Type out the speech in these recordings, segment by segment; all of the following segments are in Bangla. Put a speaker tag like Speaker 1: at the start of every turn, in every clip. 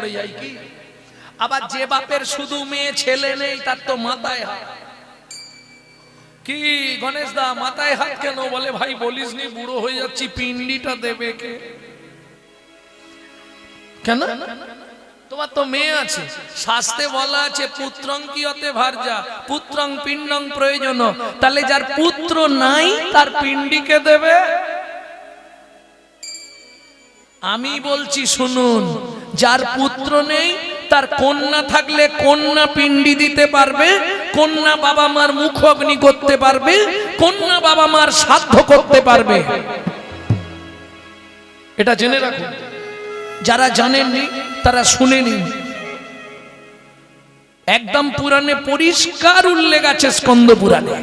Speaker 1: পড়ে যায় কি? আবার যে বাপের শুধু মেয়ে ছেলে নেই তার তো মাথায় হাত। কি গণেশ দা মাথায় হাত কেন? বলে ভাই বলিস নি বুড়ো হয়ে যাচ্ছি, পিন্ডিটা দেবে কে? কেন? তোমার তো মেয়ে আছে, শাস্ত্রে বলা আছে পুত্রং কিয়তে ভার্যা পুত্রং পিণ্ডং প্রয়োজন। তাহলে যার পুত্র নাই তার পিণ্ডিকে দেবে? আমি বলছি শুনুন, যার পুত্র নেই তার কন্যা থাকলে কন্যা পিণ্ডি দিতে পারবে, কন্যা বাবা মার মুখ অগ্নি করতে পারবে, কন্যা বাবা মার শ্রাদ্ধ করতে পারবে। এটা জেনে রাখুন, যারা জানেননি তারা শুনে নিন। একদম পুরাণে পরিষ্কার উল্লেখ আছে, স্কন্দ পুরাণে,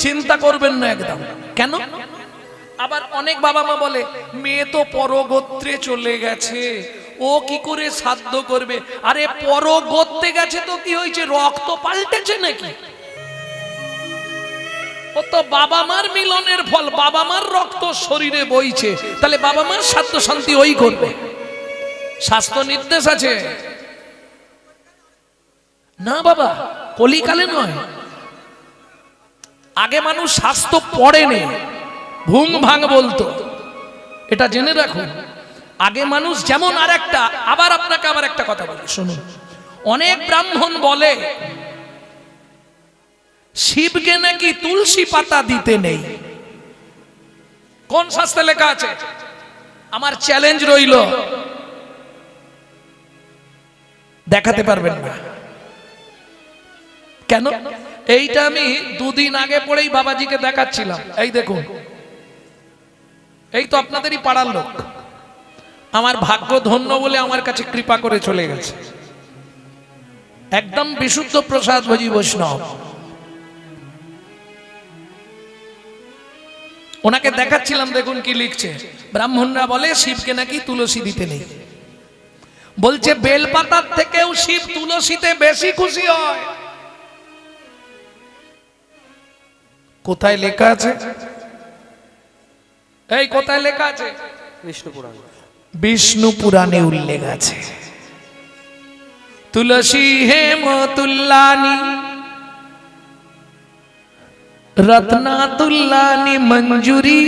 Speaker 1: চিন্তা করবেন না একদম। কেন? আবার অনেক বাবা মা বলে মেয়ে তো পরগোত্রে চলে গেছে, ও কি করে শ্রাদ্ধ করবে? আরে পরগোত্রে গেছে তো কি হয়েছে, রক্ত পাল্টেছে নাকি? ও তো বাবা মার মিলনের ফল, বাবা মার রক্ত শরীরে বইছে, তাহলে বাবা মার শ্রাদ্ধ শান্তি ওই করবে। শাস্ত্র নির্দেশ আছে না বাবা, কলিকালে নয়। আগে মানুষ শাস্ত্র পড়েনি, ভুং ভাং বলতো, এটা জেনে রাখুন। আগে মানুষ যেমন, আর একটা আবার আপনাকে আবার একটা কথা বলি শুনুন। অনেক ব্রাহ্মণ বলে শিবকে নাকি তুলসী পাতা দিতে নেই। কোন শাস্ত্রে লেখা আছে? আমার চ্যালেঞ্জ রইল, দেখাতে পারবেন না। কেন? এইটা আমি দুদিন আগে পড়েই বাবাজিকে দেখাচ্ছিলাম। এই দেখুন, এই তো আপনাদেরই পাড়ার লোক, আমার ভাগ্য ধন্য বলে আমার কাছে কৃপা করে চলে গেছে। একদম বিশুদ্ধ প্রসাদ ভোজি বৈষ্ণব। ওনাকে দেখাচ্ছিলাম, দেখুন কি লিখছে। ব্রাহ্মণরা বলে শিবকে নাকি তুলসী দিতে নেই। বলছে বেলপাতার থেকেও শিব তুলসীতে বেশি খুশি হয়। কোথায় লেখা আছে? এই কোথায় লেখা আছে? বিষ্ণু পুরাণে উল্লেখ আছে। তুলসী হেম তুল্লানি রত্না তুল্লানি মঞ্জুরি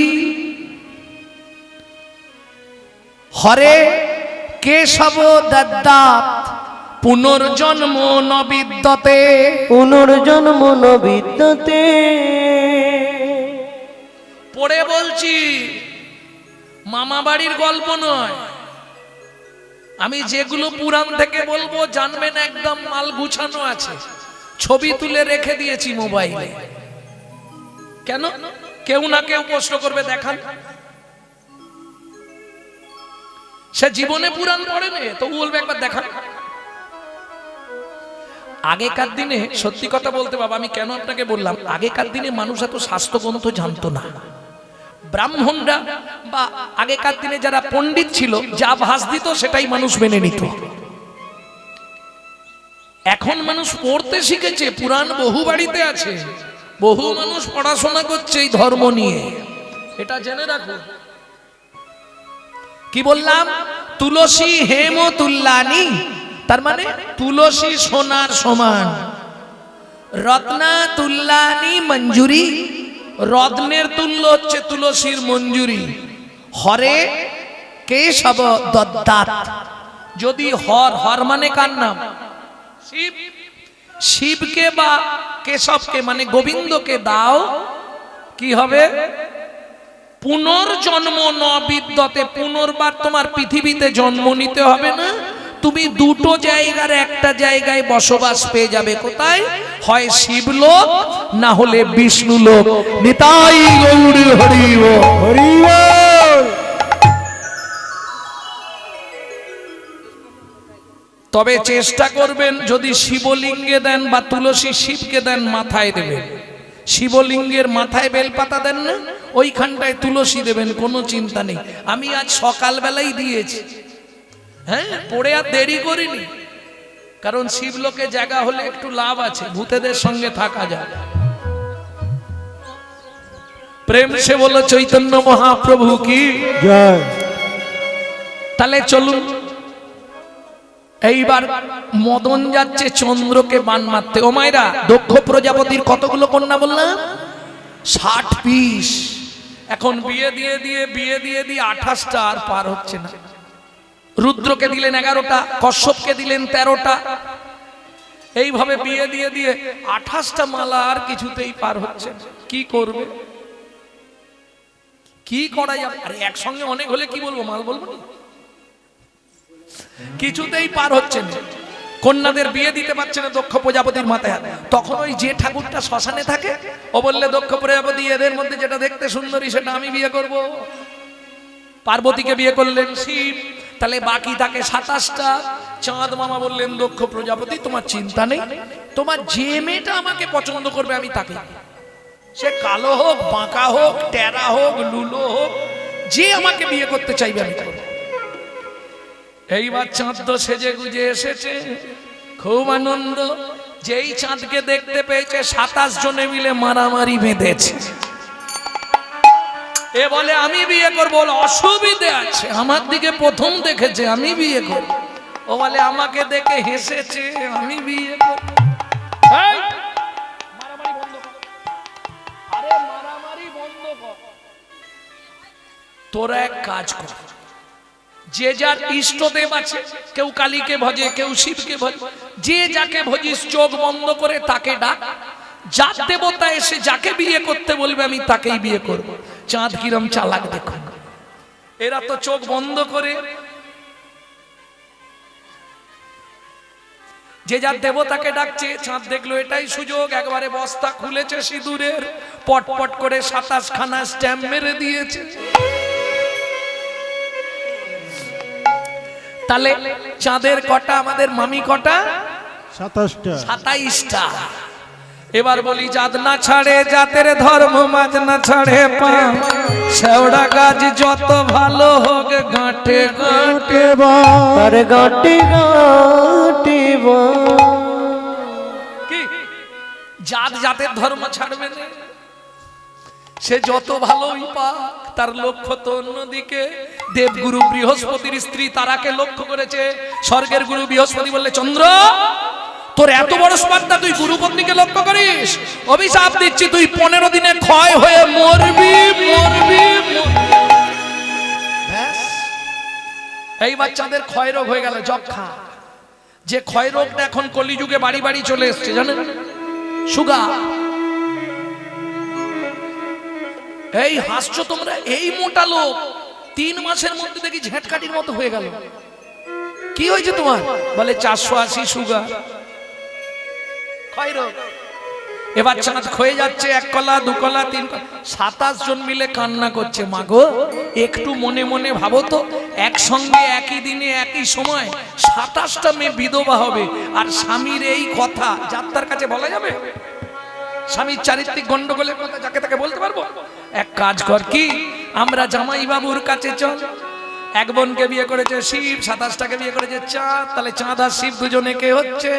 Speaker 1: হরে কেশব দদ্দাত পুনর্জন্ম ন বিদ্যতে।
Speaker 2: পুনর্জন্ম ন বিদ্যতে।
Speaker 1: পড়ে বলছি, মামা বাড়ির গল্প নয়। আমি যেগুলো পুরাণ থেকে বলবো জানবেন, একদম মাল গুছানো আছে, ছবি তুলে রেখে দিয়েছি মোবাইলে। কেন? কেউ না কেউ প্রশ্ন করবে, দেখান। সে জীবনে পুরাণ পড়ে নে, তো বলবে একবার দেখান। আগেকার দিনে সত্যি কথা বলতে বাবা, আমি কেন আপনাকে বললাম, আগেকার দিনে মানুষ এত শাস্ত্র গ্রন্থ জানতো না। ব্রাহ্মণরা বা আগেকার দিনে যারা পণ্ডিত ছিল, যা ভাস দিত সেটাই মানুষ মেনে নিত। এখন মানুষ পড়তে শিখেছে, পুরাণ বহু বাড়িতে আছে, বহু মানুষ পড়াশোনা করছে এই ধর্ম নিয়ে, এটা জেনে রাখুন। কি বললাম? তুলসী হেম তুল্লানি, তার মানে তুলসী সোনার সমান। রত্না তুল্লানি মঞ্জুরি, রত্নের তুল্য হচ্ছে তুলসীর মঞ্জুরি। হরে কেশব দদ্দাত, যদি হর, হর মানে কার নাম? শিব। শিবকে বা কেশবকে মানে গোবিন্দকে দাও, কি হবে? পুনর্জন্ম ন বিদ্যতে, পুনর্বার তোমার পৃথিবীতে জন্ম নিতে হবে না, তুমি দুটো জায়গার একটা জায়গায় বসবাস পেয়ে যাবে। কোথায়? হয় শিবলোক, না হলে বিষ্ণু লোক। নিতাই গৌর হরি বল। তবে চেষ্টা করবেন, যদি শিবলিঙ্গে দেন বা তুলসী শিবকে দেন, মাথায় দেবেন। শিবলিঙ্গের মাথায় বেলপাতা দেন না, ওইখানটায় তুলসী দেবেন, কোনো চিন্তা নেই। আমি আজ সকালবেলাই দিয়েছি, হ্যাঁ, পড়ে আর দেরি করিনি, কারণ শিবলোকে জায়গা হলে একটু লাভ আছে, ভূতেদের সঙ্গে থাকা যায়। প্রেম সে বলো চৈতন্য মহাপ্রভু কি জয়। তাহলে চলুন এইবার মদন যাচ্ছে চন্দ্রকে বান মারতে। ও মায়েরা, দক্ষ প্রজাপতির কতগুলো কন্যা বললাম? 60 পিস। এখন বিয়ে দিয়ে দিয়ে 28টা, আর পার হচ্ছে না। রুদ্রকে দিলেন 11টা, কশ্যপকে দিলেন 13টা, এইভাবে বিয়ে দিয়ে 28টা মালা, আর কিছুতেই পার হচ্ছে না। কি করবে, কি করা যাবে? আরে একসঙ্গে অনেক হলে কি বলবো, মাল বলবো না? কিছুতেই পার হচ্ছে না, কন্যাদের বিয়ে দিতে পারছে না দক্ষ প্রজাপতির মাথায়। তখন ওই যে ঠাকুরটা শ্মশানে থাকে, ও বললে দক্ষ প্রজাপতি, এদের মধ্যে যেটা দেখতে সুন্দরী সেটা আমি বিয়ে করব। পার্বতীকে বিয়ে করলেন শিব, তাহলে বাকি থাকে 27টা। চাঁদ মামা বললেন দক্ষ প্রজাপতি, তোমার চিন্তা নেই, তোমার যে মেয়েটা আমাকে পছন্দ করবে আমি তাকে, সে কালো হোক, বাঁকা হোক, টেরা হোক, লুলো হোক, যে আমাকে বিয়ে করতে চাইবে আমি করব। এইবার চাঁদ তো সেজে গুজে এসেছে, খুব আনন্দ। যেই চাঁদকে দেখতে পেয়েছে 27 জনে মিলে মারামারি বেঁধেছে। এ বলে আমি বিয়ে করবো, অসুবিধে আছে, আমার দিকে প্রথম দেখেছে, আমি বিয়ে করব। ও বলে আমাকে দেখে হেসেছে, আমি বিয়ে করব। এই, মারামারি বন্ধ কর। আরে মারামারি বন্ধ কর। তোরা এক কাজ কর, যে যার ইষ্টদেব আছে, কেউ কালীকে ভজে, কেউ শিবকে ভজে, যে যাকে ভজিস চোখ বন্ধ করে তাকে ডাক। যার দেবতা এসে যাকে বিয়ে করতে বলবে আমি তাকেই বিয়ে করব। চাঁদ কিরম চালাক দেখুন, এরা তো চোখ বন্ধ করে যে যার দেবতাকে ডাকছে। চাঁদ দেখলো এটাই সুযোগ, একবারে বস্তা খুলেছে সিঁদুরের, পট পট করে 27 খানা স্ট্যাম্প মেরে দিয়েছে। তাহলে চাঁদের কটা, আমাদের মামি কটা? 27টা। এবার বলি, জাত না ছাড়ে জাতের ধর্ম, মাঝ না ছাড়ে পা, শেওড়া গাছ যত ভালো হোক গাঁটে গাঁটে
Speaker 2: তার গাঁটে গাঁটে
Speaker 1: কি জাত জাতের ধর্ম ছাড়বে না, সে যত ভালোই পাক, তার লক্ষ্য তো অন্যদিকে। দেবগুরু বৃহস্পতির স্ত্রী তারাকে লক্ষ্য করেছে। স্বর্গের গুরু বৃহস্পতি বললে, চন্দ্র তোর এত বড় স্পর্ধা, তুই গুরুপত্নীকে লক্ষ্য করিস? অভিশাপ দিচ্ছি, তুই 15 দিনে ক্ষয় হয়ে মরবি মরবি। এই বাচ্চাদের ক্ষয় রোগ হয়ে গেল, যক্ষা। যে ক্ষয় রোগটা এখন কলিযুগে বাড়ি বাড়ি চলে এসছে, জানেন? সুগার। এই হাসছো তোমরা, এই মোটা লোক 3 মাসের মধ্যে দেখি ঝেঁটকাটির মতো হয়ে গেল। কি হয়েছে তোমার? বলে 480 সুগার, ক্ষয় রোগ। এবার চাঁদ ক্ষয়ে যাচ্ছে, 1 কলা 2 কলা 3 কলা। 27 জন মিলে কান্না করছে, মা গো একটু মনে মনে ভাবো তো, একসঙ্গে একই দিনে একই সময় 27টা মেয়ে বিধবা হবে, আর স্বামীর এই কথা যাত্রার কাছে বলা যাবে? স্বামীর চারিত্রিক গন্ডগোলের কথা যাকে তাকে বলতে পারবো? এক কাজ কর, কি আমরা জামাই বাবুর কাছে চল। এক বোনকে বিয়ে করেছে শিব, 27টাকে বিয়ে করেছে চাঁদ, তাহলে চাঁদ আর শিব দুজনে কে হচ্ছে?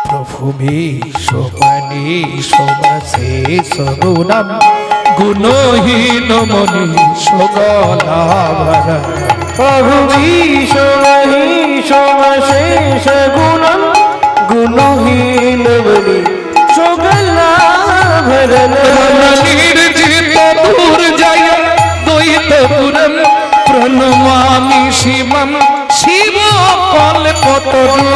Speaker 1: প্রভু বিশ্বপানি সবাশেষ গুণম, গুণহীন মনি সগলাভরা।
Speaker 2: প্রভু বিশ্বশেষ গুণম, গুণহীন বলি সগলাভরণ।
Speaker 1: নির্জিত দূর যায় দ্বৈতপুরম, প্রণমামি শিবম শিব কল্পতরু।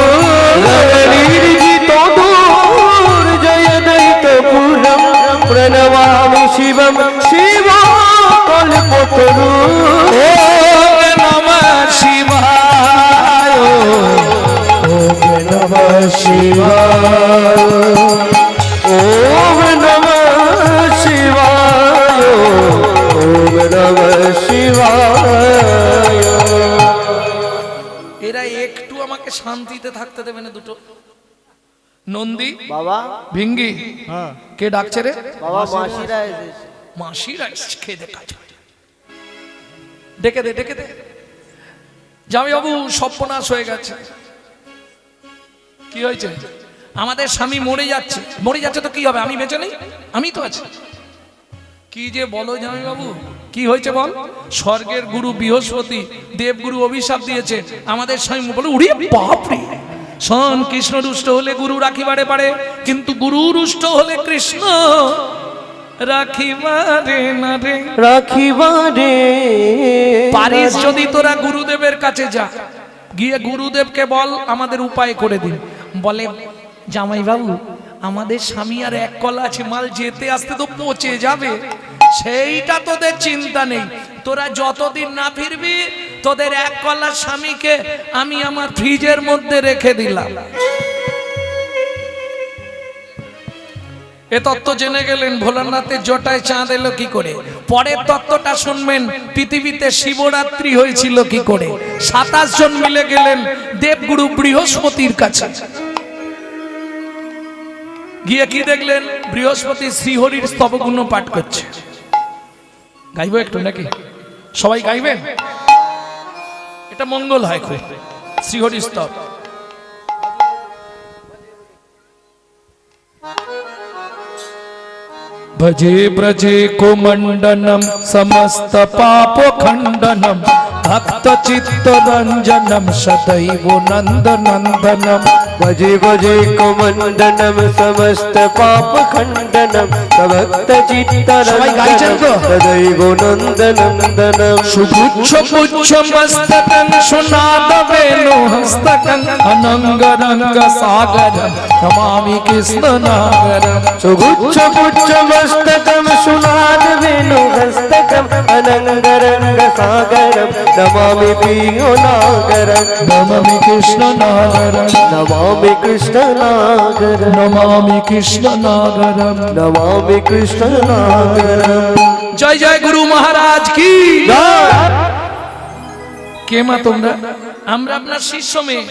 Speaker 2: নির্জিত দূর জয় দৈতপুরম, প্রণমামি শিবম শিব কল্পতরু।
Speaker 1: ওম নমঃ শিবায়,
Speaker 2: ওম নমঃ শিবায়, ওম নমঃ শিবায়, ওম নমঃ শিবায়।
Speaker 1: এরা একটু আমাকে শান্তিতে থাকতে দেবে না দুটো। নন্দী
Speaker 2: বাবা,
Speaker 1: ভিঙ্গি, কে ডাকছে রে?
Speaker 2: বাবা মাসিরা এসেছে।
Speaker 1: মাসিরা এসেছে, খেয়ে দে কাজ করে। ডেকে দে, ডেকে দে। জামাইবাবু সর্বনাশ হয়ে গেছে। কি হয়েছে? আমাদের স্বামী মরে যাচ্ছে। মরে যাচ্ছে তো কি হবে, আমি বেঁচে নেই, আমি তো আছি। কি যে বলো জামাই বাবু, কি হয়েছে বল? স্বর্গের গুরু বৃহস্পতি দেবগুরু অভিশাপ দিয়েছে আমাদের স্বামী বলে, উড়ি বাপরে, শোন, কৃষ্ণ রুষ্ট হলে গুরু রাখিবারে পারে, কিন্তু গুরু রুষ্ট হলে কৃষ্ণ রাখিবারে না রে।
Speaker 2: রাখিবারে
Speaker 1: পারিস যদি তোরা গুরুদেবের কাছে যা, গিয়ে গুরুদেবকে বল আমাদের উপায় করে দিন। বলে, জামাই বাবু আমাদের স্বামী আর এক কলা আছে, মাল যেতে আসতে তো পচে যাবে, সেইটা তোদের চিন্তা নেই, তোরা যতদিন না ফিরবি তোদের এক কলা স্বামীকে আমি আমার ফ্রিজের মধ্যে রেখে দিলাম। এ তত্ত্ব জেনে গেলেন, ভোলানাথের জটায় চাঁদ এলো কি করে। পরের তত্ত্বটা শুনবেন, পৃথিবীতে শিবরাত্রি হয়েছিল কি করে। 27 জন মিলে গেলেন দেবগুরু বৃহস্পতির কাছে, গিয়ে কি দেখলেন, বৃহস্পতি শ্রীহরির স্তবগুণ পাঠ করছে। গাইবো একটু নাকি? সবাই গাইবেন, এটা মঙ্গল হয় খুব। শ্রীহরি স্তব। भजे ब्रजे कुमंडनम समस्त पाप खंडनम भक्त चित्त रंजनम सदैव नंद नंदनम।
Speaker 2: भजे भजे कुमंडनम समस्त पाप खंडनम भक्त चित्त रंजनम सदैव नंद नंदनम।
Speaker 1: सुगुच्छ पुच्छ मस्तकं सुनाद वेणु हस्तकं अनंग रंग सागरं नमामि कृष्ण नागरं।
Speaker 2: सुगुच्छ पुच्छ मस्तकं सुनाद वेणु हस्तकं अनंग रंग सागरं नमामि प्रियो नागरं।
Speaker 1: नमामि कृष्ण नागरं,
Speaker 2: नमामि कृष्ण नागरं,
Speaker 1: नमामि कृष्ण नागरं,
Speaker 2: नमामि कृष्ण नागरं।
Speaker 1: जय जय गुरु महाराज की কে মা তোমরা? আমরা আপনার শিষ্য মেয়ে,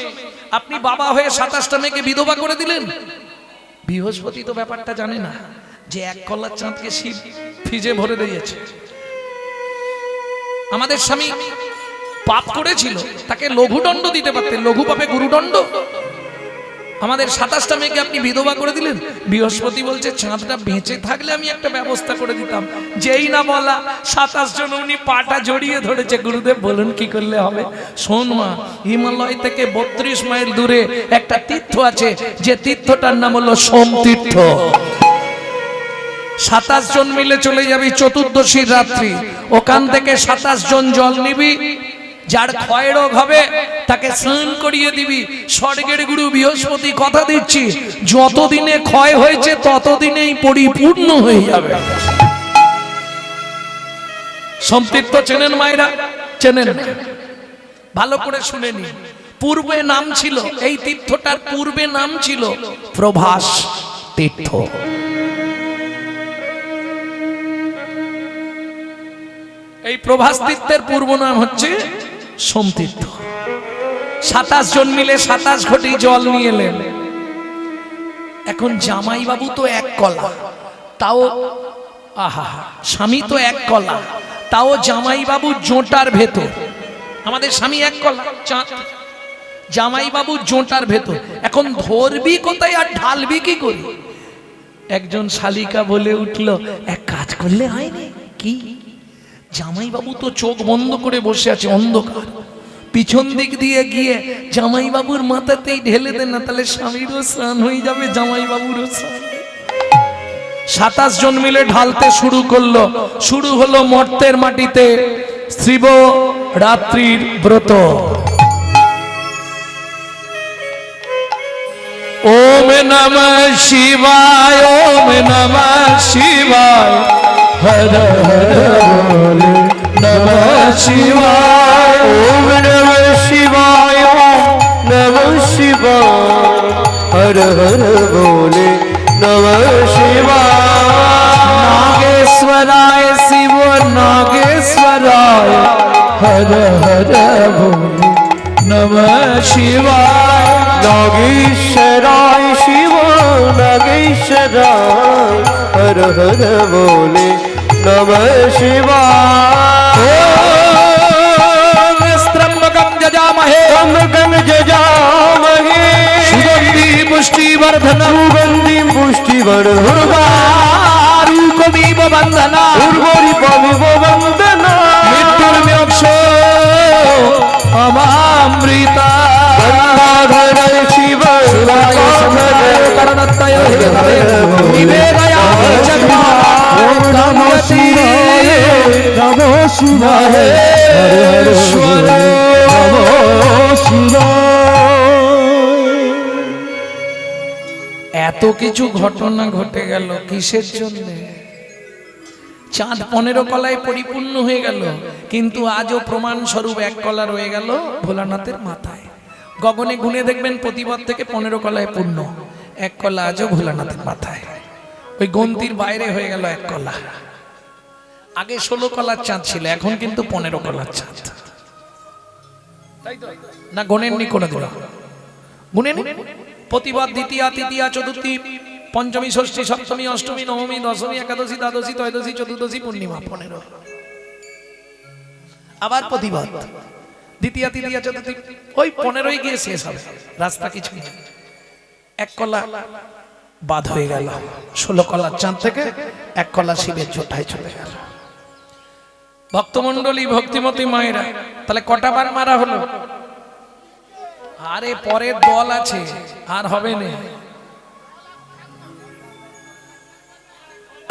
Speaker 1: আপনি বাবা হয়ে 27টা মেয়েকে বিধবা করে দিলেন। বৃহস্পতি তো ব্যাপারটা জানে না যে এক কলার চাঁদকে শিব ফ্রিজে ভরে দিয়েছে। আমাদের স্বামী পাপ করেছিল, তাকে লঘুদণ্ড দিতে পারতেন, লঘু পাপে গুরুদণ্ড। আমাদের 27টা মেয়েকে আপনি বিধবা করে দিলেন। বৃহস্পতি বলছে, চাঁদটা বেঁচে থাকলে আমি একটা ব্যবস্থা করে দিতাম। যেই না বলা 27 জন উনি পাটা জড়িয়ে ধরেছে। গুরুদেব বলুন কি করলে হবে? শোন মা, হিমালয় থেকে 32 মাইল দূরে একটা তীর্থ আছে, যে তীর্থটার নাম হলো সোম তীর্থ। 27 জন মিলে চলে যাবি চতুর্দশীর রাত্রি, ওখান থেকে 27 জন জল নিবি, যার ক্ষয় রোগ হবে তাকে স্নান করিয়ে দিবি। স্বর্গের গুরু বৃহস্পতি কথা দিচ্ছি, যতদিনে ক্ষয় হয়েছে ততদিনেই পরিপূর্ণ হয়ে যাবে। সম্পৃক্ত চেনেন মায়েরা? চেনেন? ভালো করে শুনে নিন। পূর্বে নাম ছিল, এই তীর্থটার পূর্বে নাম ছিল প্রভাস তীর্থ। এই প্রভাস তীর্থের পূর্ব নাম হচ্ছে সোম তীর্থ। 27 জন মিলে 27 ঘটি জল নিয়ে এলেন। এখন জামাই বাবু তো এক কলা, তাও আহা, স্বামী তো এক কলা, তাও জামাই বাবু জোঁটার ভেতর। আমাদের স্বামী এক কলা, জামাই বাবু জোঁটার ভেতর। এখন ধরবি কোথায় আর ঢালবি কি করে? একজন শালিকা বলে উঠল, এক কাজ করলে হয়নি কি? জামাই বাবু তো চোখ বন্ধ করে বসে আছে, অন্ধকার, পিছন দিক দিয়ে গিয়ে জামাই বাবুর মাথাতেই ঢেলে দেন না, তাহলে স্বামীরও স্নান হয়ে যাবে, জামাই বাবুরও স্নান। 27 জন মিলে ঢালতে শুরু করলো। শুরু হলো মর্তের মাটিতে শিব রাত্রির ব্রত। ওম নমঃ শিবায়, ওম নমঃ শিবায়, হর হর বলে নমঃ শিবায়।
Speaker 2: ओम नमः शिवाय, नमः शिवाय, हर हर बोले नमः शिवाय।
Speaker 1: नागेश्वराय शिव नागेश्वराय, हर हर बोले नमः शिवाय।
Speaker 2: नागेश्वराय शिव नागेश्वराय, हर हर बोले नमः शिवाय।
Speaker 1: त्र्यंबकं जजामहे
Speaker 2: त्र्यंबकं जजामहे
Speaker 1: सुगंधि पुष्टिवर्धनम्
Speaker 2: सुगंधिं पुष्टिवर्धनम्
Speaker 1: उर्वारुकमिव बन्धनात् নিভে গয়া
Speaker 2: নমঃ শিবায় নমঃ শিবায় হরে হরে নমঃ শিবায়।
Speaker 1: এত কিছু ঘটনা ঘটে গেল কিসের জন্য? চাঁদ 15 কলায় পরিপূর্ণ হয়ে গেল, কিন্তু আজও প্রমাণ স্বরূপ এক কলা রয়ে গেল ভোলানাথের মাথায়। গগনে গুনে দেখবেন প্রতিপদ থেকে 15 কলায় পূর্ণ, এক কলা আজও ভোলানাথের মাথায়। ওই গন্তির বাইরে হয়ে গেল এক কলা। আগে 16 কলার চাঁদ ছিল, এখন কিন্তু 15 কলার চাঁদ। না গণেননি কোনোদিন? গুনেন। প্রতিপদ, দ্বিতীয়া, তৃতীয়া, চতুর্থী, পঞ্চমী, ষষ্ঠী, সপ্তমী, অষ্টমী, নবমী, দশমী, একাদশী, দ্বাদশী, ত্রয়োদশী, চতুর্দশী, পূর্ণিমা, 15। আবার প্রতিপদ, দ্বিতীয়া, তৃতীয়া, চতুর্থী, ওই 15ই গিয়ে শেষ হবে, রাস্তা কিছু নেই। এক কলা বাদ হয়ে গেল 16 কলার চাঁদ থেকে, এক কলা শিবের চোটায় চলে গেল। ভক্তমন্ডলী, ভক্তিমতী মায়েরা, তাহলে কটা বার মারা হলো? আরে পরের দল আছে, আর হবে না,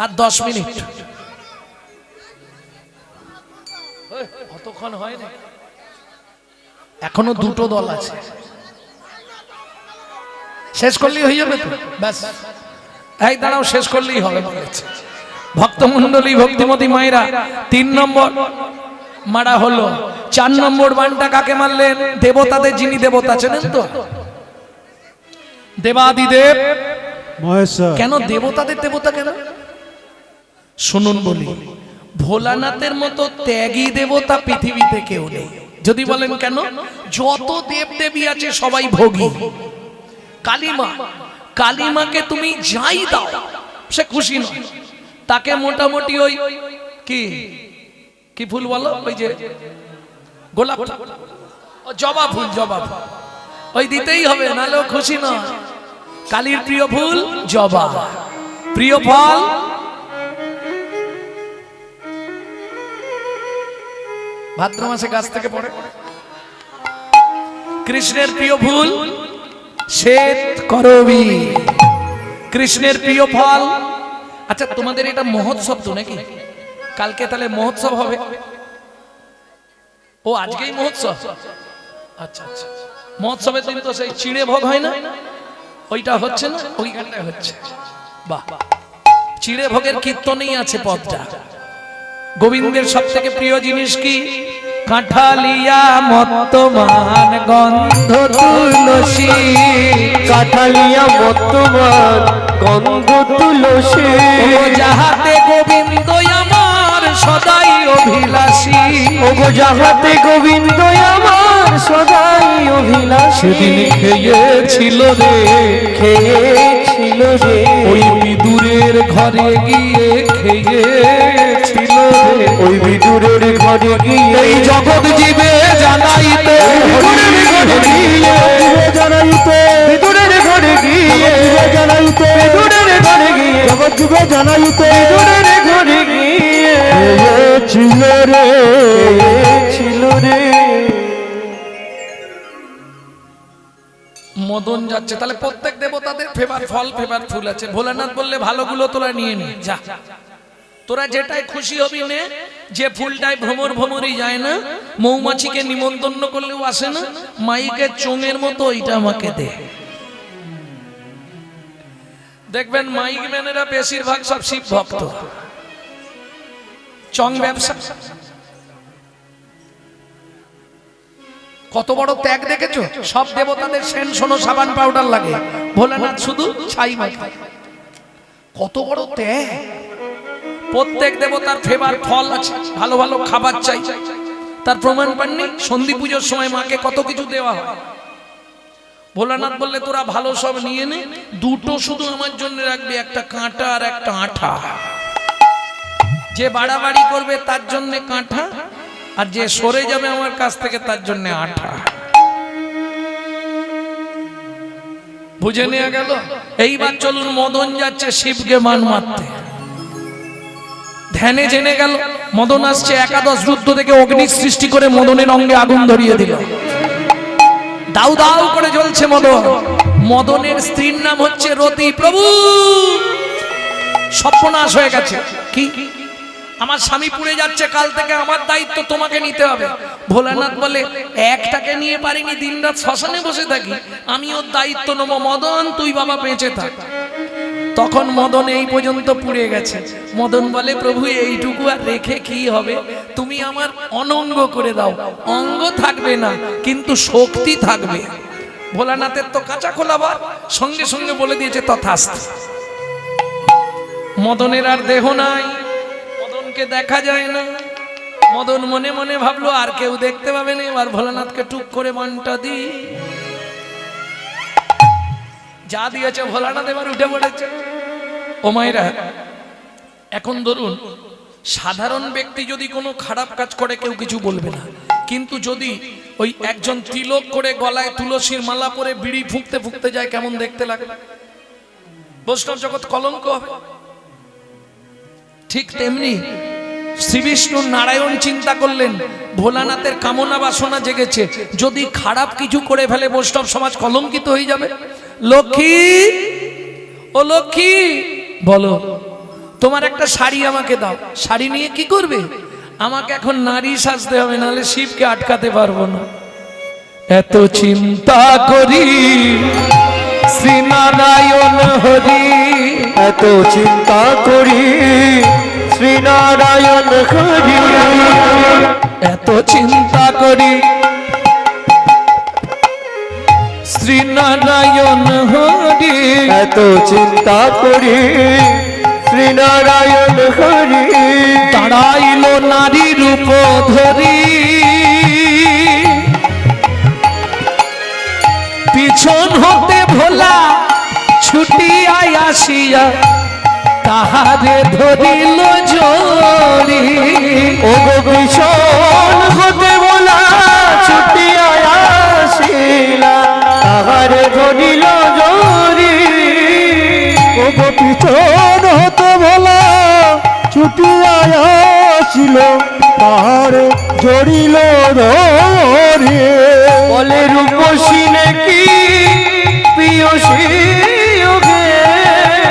Speaker 1: আর 10 মিনিট। কতক্ষণ হয় না, এখনো দুটো দল আছে, শেষ করলেই হয়ে যাবে তো, ব্যাস। এই দাঁড়াও, শেষ করলেই হবে বলেছে। ভক্তমন্ডলী, ভক্তিমতী মায়েরা, 3 নম্বর মারা হলো। 4 নম্বর বানটা কাকে মারলেন? দেবতাদের, যিনি দেবতা চেনেন তো, দেবাদিদেব
Speaker 2: মহেশ্বর।
Speaker 1: কেন দেবতাদের দেবতা কেন? শুনুন বলি, ভোলানাথের মতো ত্যাগী দেবতা পৃথিবীতে কেউ নেই। যদি বলেন কেন? যত দেব দেবী আছে সবাই ভোগী। কালিমা, কালিমাকে তুমি যাই দাও সে খুশি নয়। তাকে মোটামুটি ওই কি কি ফুল বলো, ওই যে গোলাপ, জবা ফুল, জবা ফুল ওই দিতেই হবে, নাহলে খুশি নয়। কালীর প্রিয় ফুল জবা, প্রিয় ফল ভাদ্র মাসে গাছ থেকে পড়ে। কৃষ্ণের প্রিয় ফুল শ্বেত করবী, কৃষ্ণের প্রিয় ফল। আচ্ছা, তোমাদের এটা মহোৎসব তো নাকি? কালকে তাহলে মহোৎসব হবে? ও আজকেই মহোৎসব? আচ্ছা আচ্ছা, মহোৎসবের দিন তো সেই চিড়ে ভোগ হয় না, ওইটা হচ্ছে না, ওইখানটায় হচ্ছে। বাহ, চিড়ে ভোগের কীর্তনেই আছে পদটা। গোবিন্দের সব থেকে প্রিয় জিনিস কি? কাঁঠালিয়া মত্তমান গন্ধ তুলসী,
Speaker 2: কাঠালিয়া বর্তমান গন্ধ তুলসী,
Speaker 1: যাহাতে গোবিন্দ আমার সদাই অভিলাষী।
Speaker 2: ওগো যাহাতে গোবিন্দ আমার সদাই অভিলাষী।
Speaker 1: সেদিন খেয়েছিল রে,
Speaker 2: খেয়েছিল রে,
Speaker 1: ওই বিদুরের ঘরে গিয়ে খেয়েছিল রে।
Speaker 2: ওই বিদুরের ঘরে গিয়ে
Speaker 1: এই জগৎ জীবে জানাইতে,
Speaker 2: বিদুরের ঘরে গিয়ে জানাইতে, বিদুরের ঘরে গিয়ে জানাইতে, বিদুরের ঘরে গিয়ে জগৎ যুগে জানাইতে, বিদুরের ঘরে গিয়ে ছিল রে, ছিল রে।
Speaker 1: মদন যাচ্ছে, তাহলে প্রত্যেক দেবতাদের ফেভার ফল, ফেভার ফুল আছে। ভোলানাথ বললে ভালোগুলো তোরা নিয়ে নি, যা তোরা যেটাই খুশি হবি নে। যে ফুলটাই ভ্রমর ভ্রমরই যায় না, মৌমাছিকে নিমন্ত্রণ করলেও আসে না, মাইকে চোঙের মতো ওইটা আমাকে দে। দেখবেন মাইক ম্যানেরা বেশিরভাগ সব শিব ভক্ত, চং ব্যবসা। কত বড় ত্যাগ দেখেছো? সব দেবতাদের সেন সোনো সাবান পাউডার লাগে, ভোলানাথ শুধু ছাই মাখে। কত বড় ত্যাগ! প্রত্যেক দেবতার ফেভার ফল আছে, ভালো ভালো খাবার চাই। তার প্রমাণ পাননি? সন্ধি পুজোর সময় মাকে কত কিছু দেওয়া হয়। ভোলানাথ বললে তোরা ভালো সব নিয়ে নে, দুটো শুধু আমার জন্য রাখবি, একটা কাঁটা আর একটা আঠা। যে বাড়াবাড়ি করবে তার জন্য কাঁটা, আর যে সরে যাবে আমার কাছ থেকে তার জন্য আঠা। বুঝে নেওয়া গেল? এইবার চলুন, মদন যাচ্ছে শিবকে মান মারতে। ধ্যানে জেনে গেল মদন আসছে, একাদশ রুদ্র থেকে অগ্নি সৃষ্টি করে মদনের অঙ্গে আগুন ধরিয়ে দিল। দাউ দাউ করে জ্বলছে মদন। মদনের স্ত্রীর নাম হচ্ছে রতি। প্রভু সর্বনাশ হয়ে গেছে, কি আমার স্বামী পুড়ে যাচ্ছে, কাল থেকে আমার দায়িত্ব তোমাকে নিতে হবে। ভোলানাথ বলে একটাকে নিয়ে পারিনি, দিনরাত শ্মশানে বসে থাকি, আমি ওর দায়িত্ব নেবো। মদন তুই বাবা বেঁচে থাক। তখন মদন এই পর্যন্ত পুড়ে গেছে। মদন বলে প্রভু এইটুকু আর রেখে কি হবে, তুমি আমার অনঙ্গ করে দাও, অঙ্গ থাকবে না কিন্তু শক্তি থাকবে। ভোলানাথের তো কাঁচা খোলাবার, সঙ্গে সঙ্গে বলে দিয়েছে তথাস্ত। মদনের আর দেহ নাই, মদনকে দেখা যায় না। মদন মনে মনে ভাবলো আর কেউ দেখতে পাবে না, এবার ভোলানাথকে টুক করে মনটা দি। যা দিয়েছে ভোলানাথ এবার উঠে পড়েছে। ও মায়েরা, এখন ধরুন সাধারণ ব্যক্তি যদি কোনো খারাপ কাজ করে কেউ কিছু বলবে না, কিন্তু যদি ওই একজন তিলক করে গলায় তুলসীর মালা পরে বিড়ি ফুঁকতে ফুঁকতে যায়, কেমন দেখতে লাগে? বৈষ্ণব জগৎ কলঙ্ক হবে। ঠিক তেমনি শ্রী বিষ্ণু নারায়ণ চিন্তা করলেন, ভোলানাথের কামনা বাসনা জেগেছে, যদি খারাপ কিছু করে ফেলে বৈষ্ণব সমাজ কলঙ্কিত হয়ে যাবে। লক্ষ্মী, ও লক্ষ্মী, বলো তোমার একটা শাড়ি আমাকে দাও। শাড়ি নিয়ে কি করবে? আমাকে এখন নারী সাজতে হবে, নাহলে শিবকে আটকাতে পারবো না। এত চিন্তা করি শ্রীনারায়ণ হরি,
Speaker 2: এত চিন্তা করি শ্রীনারায়ণ হরি,
Speaker 1: এত চিন্তা করি শ্রীনারায়ণ হরি,
Speaker 2: এত চিন্তা করি শ্রীনারায়ণ হরি।
Speaker 1: দাঁড়াইল নারী রূপ ধরি, পিছন হতে ভোলা ছুটিয়া আসিয়া তাহারে ধরিল জড়ি।
Speaker 2: ও গো ভীষণ হতে বলা ছুটিয়া আসিলা তাহারে ধরিল জড়ি। ও গো পিছন হতে বলা ছুটিয়া আসিল তাহারে জড়িল ধরি। বলে রূপসী নাকি প্রিয়সী ওগে,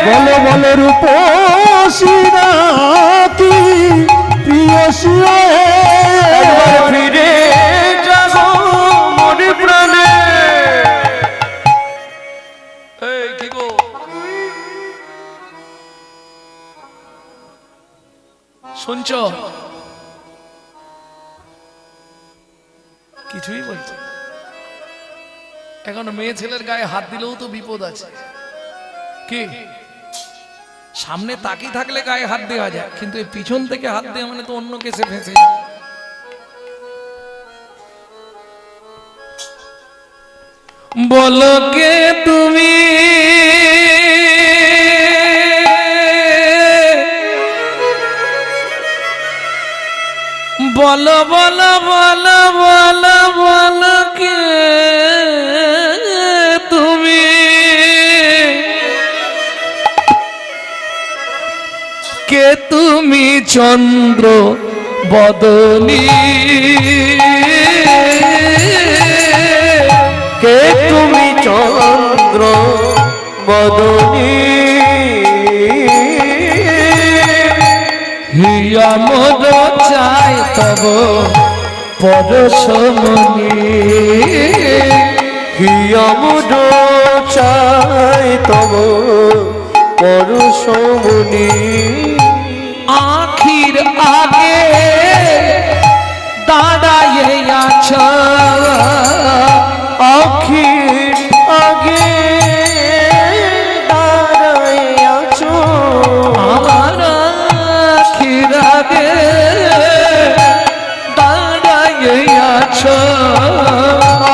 Speaker 2: বলে বলে রূপসী নাকি প্রিয়সী, একবার ফিরে যাব মনে প্রাণে।
Speaker 1: এই কি গো, শুনছো? কিছুই বলছে। এখন মেয়ে ছেলের গায়ে হাত দিলেও তো বিপদ আছে। কি সামনে তাকিয়ে থাকলে গায়ে হাত দেওয়া যায়, কিন্তু এই পিছন থেকে হাত দেওয়া মানে তো অন্য কেসে ফেঁসে যায়। বলো কে তুমি, বলো বলো বলো বলো বলো কে তুমি, কে তুমি চন্দ্র বদনী,
Speaker 2: কে তুমি চন্দ্র বদনী,
Speaker 1: হিয়া মোর চাই তব পরশমণি,
Speaker 2: হিয়া মোর চাই তব পরশমণি।
Speaker 1: আখির আগে দাঁড়াইয়ে আছো,
Speaker 2: আখির আগে দাঁড়াই আছো,
Speaker 1: আমার আখির আগে দাঁড়াইয়ে আছো,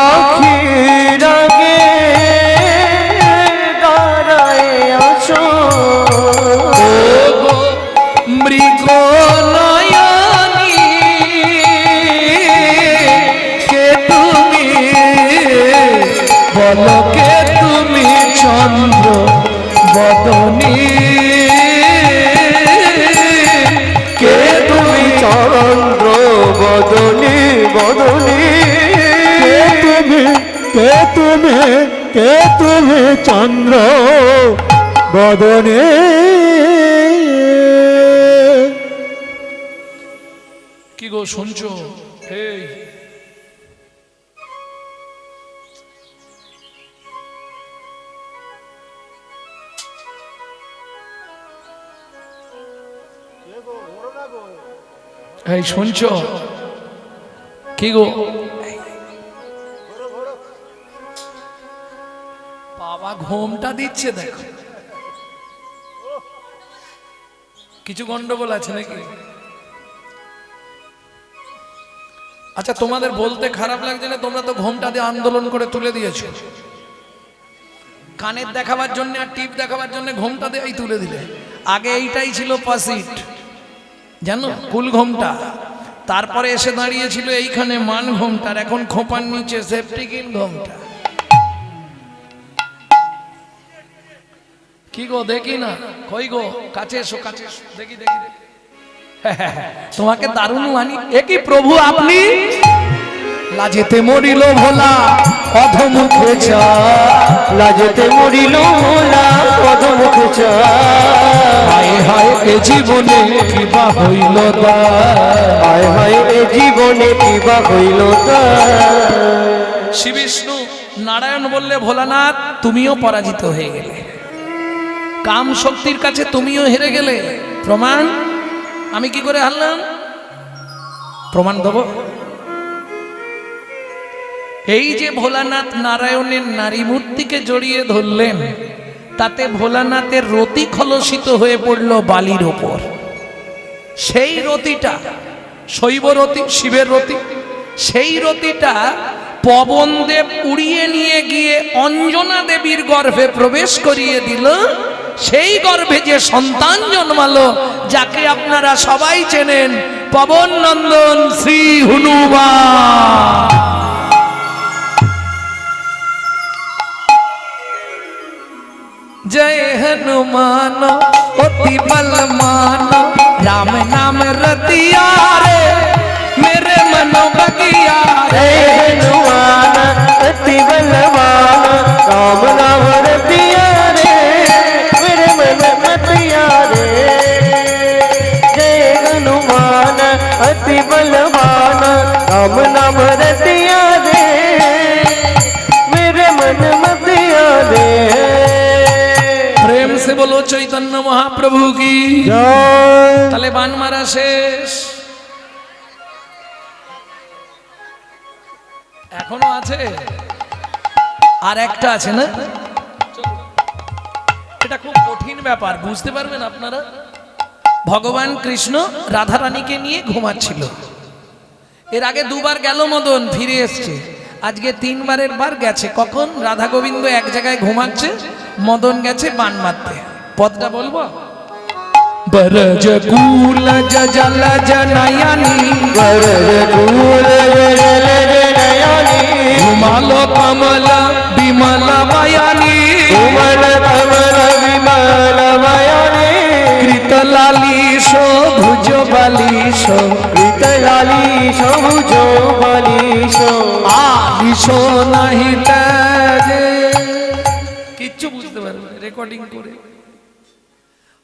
Speaker 2: আখির আগে দাঁড়াই আছো।
Speaker 1: মৃগ নয়নী কে তুমি, বলো কে তুমি চন্দ্র বদনী,
Speaker 2: কে তুমি চন্দ্র বদনী বদনী, কে তুমি কে তুমি কে তুমি চন্দ্র বদনে
Speaker 1: কি গো শুনছো? এই এই শুনছো? কি গো বাবা ঘুমটা দিচ্ছে দেখো, কিছু গন্ডগোল আছে নাকি? আচ্ছা তোমাদের বলতে খারাপ লাগছে না, তোমরা তো ঘুমটা দিয়ে আন্দোলন করে তুলে দিয়েছো। কানের দেখাবার জন্য আর টিপ দেখাবার জন্য ঘুমটা দিয়ে তুলে দিলে। আগে এইটাই ছিল পাসিট, জানো, কুল ঘুমটা। তারপরে এসে দাঁড়িয়েছিল এইখানে মান ঘুমটার, এখন খোপার নিচে সেফটিকিন ঘুমটা। কি গো দেখি না, কই গো কাছে এসো, কাছে এসো, দেখি দেখি দেখি। তোমাকে দারুণ মানি। একই প্রভু আপনি লাজেতে মরিল ভোলা অধমুখে চা,
Speaker 2: লাজতে মরিল ভোলা অধমুখে চা।
Speaker 1: হায় হায় এ জীবনে কিবা হইল দা,
Speaker 2: হায় হায় এ জীবনে কিবা হইল তা।
Speaker 1: শ্রী বিষ্ণু নারায়ণ বললে ভোলানাথ তুমিও পরাজিত হয়ে গেলে, কাম শক্তির কাছে তুমিও হেরে গেলে। প্রমাণ আমি কি করে হারলাম? প্রমাণ দেব। এই যে ভোলানাথ নারায়ণের নারী মূর্তিকে জড়িয়ে ধরলেন, তাতে ভোলানাথের রতি খলসিত হয়ে পড়ল বালির ওপর। সেই রতিটা শৈব রতি, শিবের রতি, সেই রতিটা পবনদেব উড়িয়ে নিয়ে গিয়ে অঞ্জনা দেবীর গর্ভে প্রবেশ করিয়ে দিল। সেই গর্ভে যে সন্তান জন্মালো, যাকে আপনারা সবাই চেনেন, পবন নন্দন শ্রী হনুমান। जय हनुमान अति बलवान, राम नाम रतिया रे मेरे मनो बगिया रे।
Speaker 2: हनुमान अति बलवान, राम नाम रतिया रे मेरे मन रतिया रे। जय हनुमान अति बलवान, राम नाम रतिया रे मेरे मन मतिया रे।
Speaker 1: प्रेम से बोलो चैतन्य महाप्रभु की
Speaker 2: जय।
Speaker 1: তালে বান মারা শেষ, এখনো আছে, আর একটা আছে না? এটা খুব কঠিন ব্যাপার, বুঝতে পারবেন আপনারা। ভগবান কৃষ্ণ রাধা রানীকে নিয়ে ঘুমাচ্ছিল। এর আগে দুবার গেল মদন, ফিরে এসছে। আজকে তিনবারের বার গেছে। কখন? রাধা গোবিন্দ এক জায়গায় ঘুমাচ্ছে, মদন গেছে বান মারতে। পদটা বলবো? বরজ কুল জল জনয়নি, ঘুমালো কমল বিমল বয়ানি, কৃত লালিশ ভুজ বালিশ, আলিশ নাহি তাজে। কিচ্ছু বুঝতে পারবে রেকর্ডিং করে।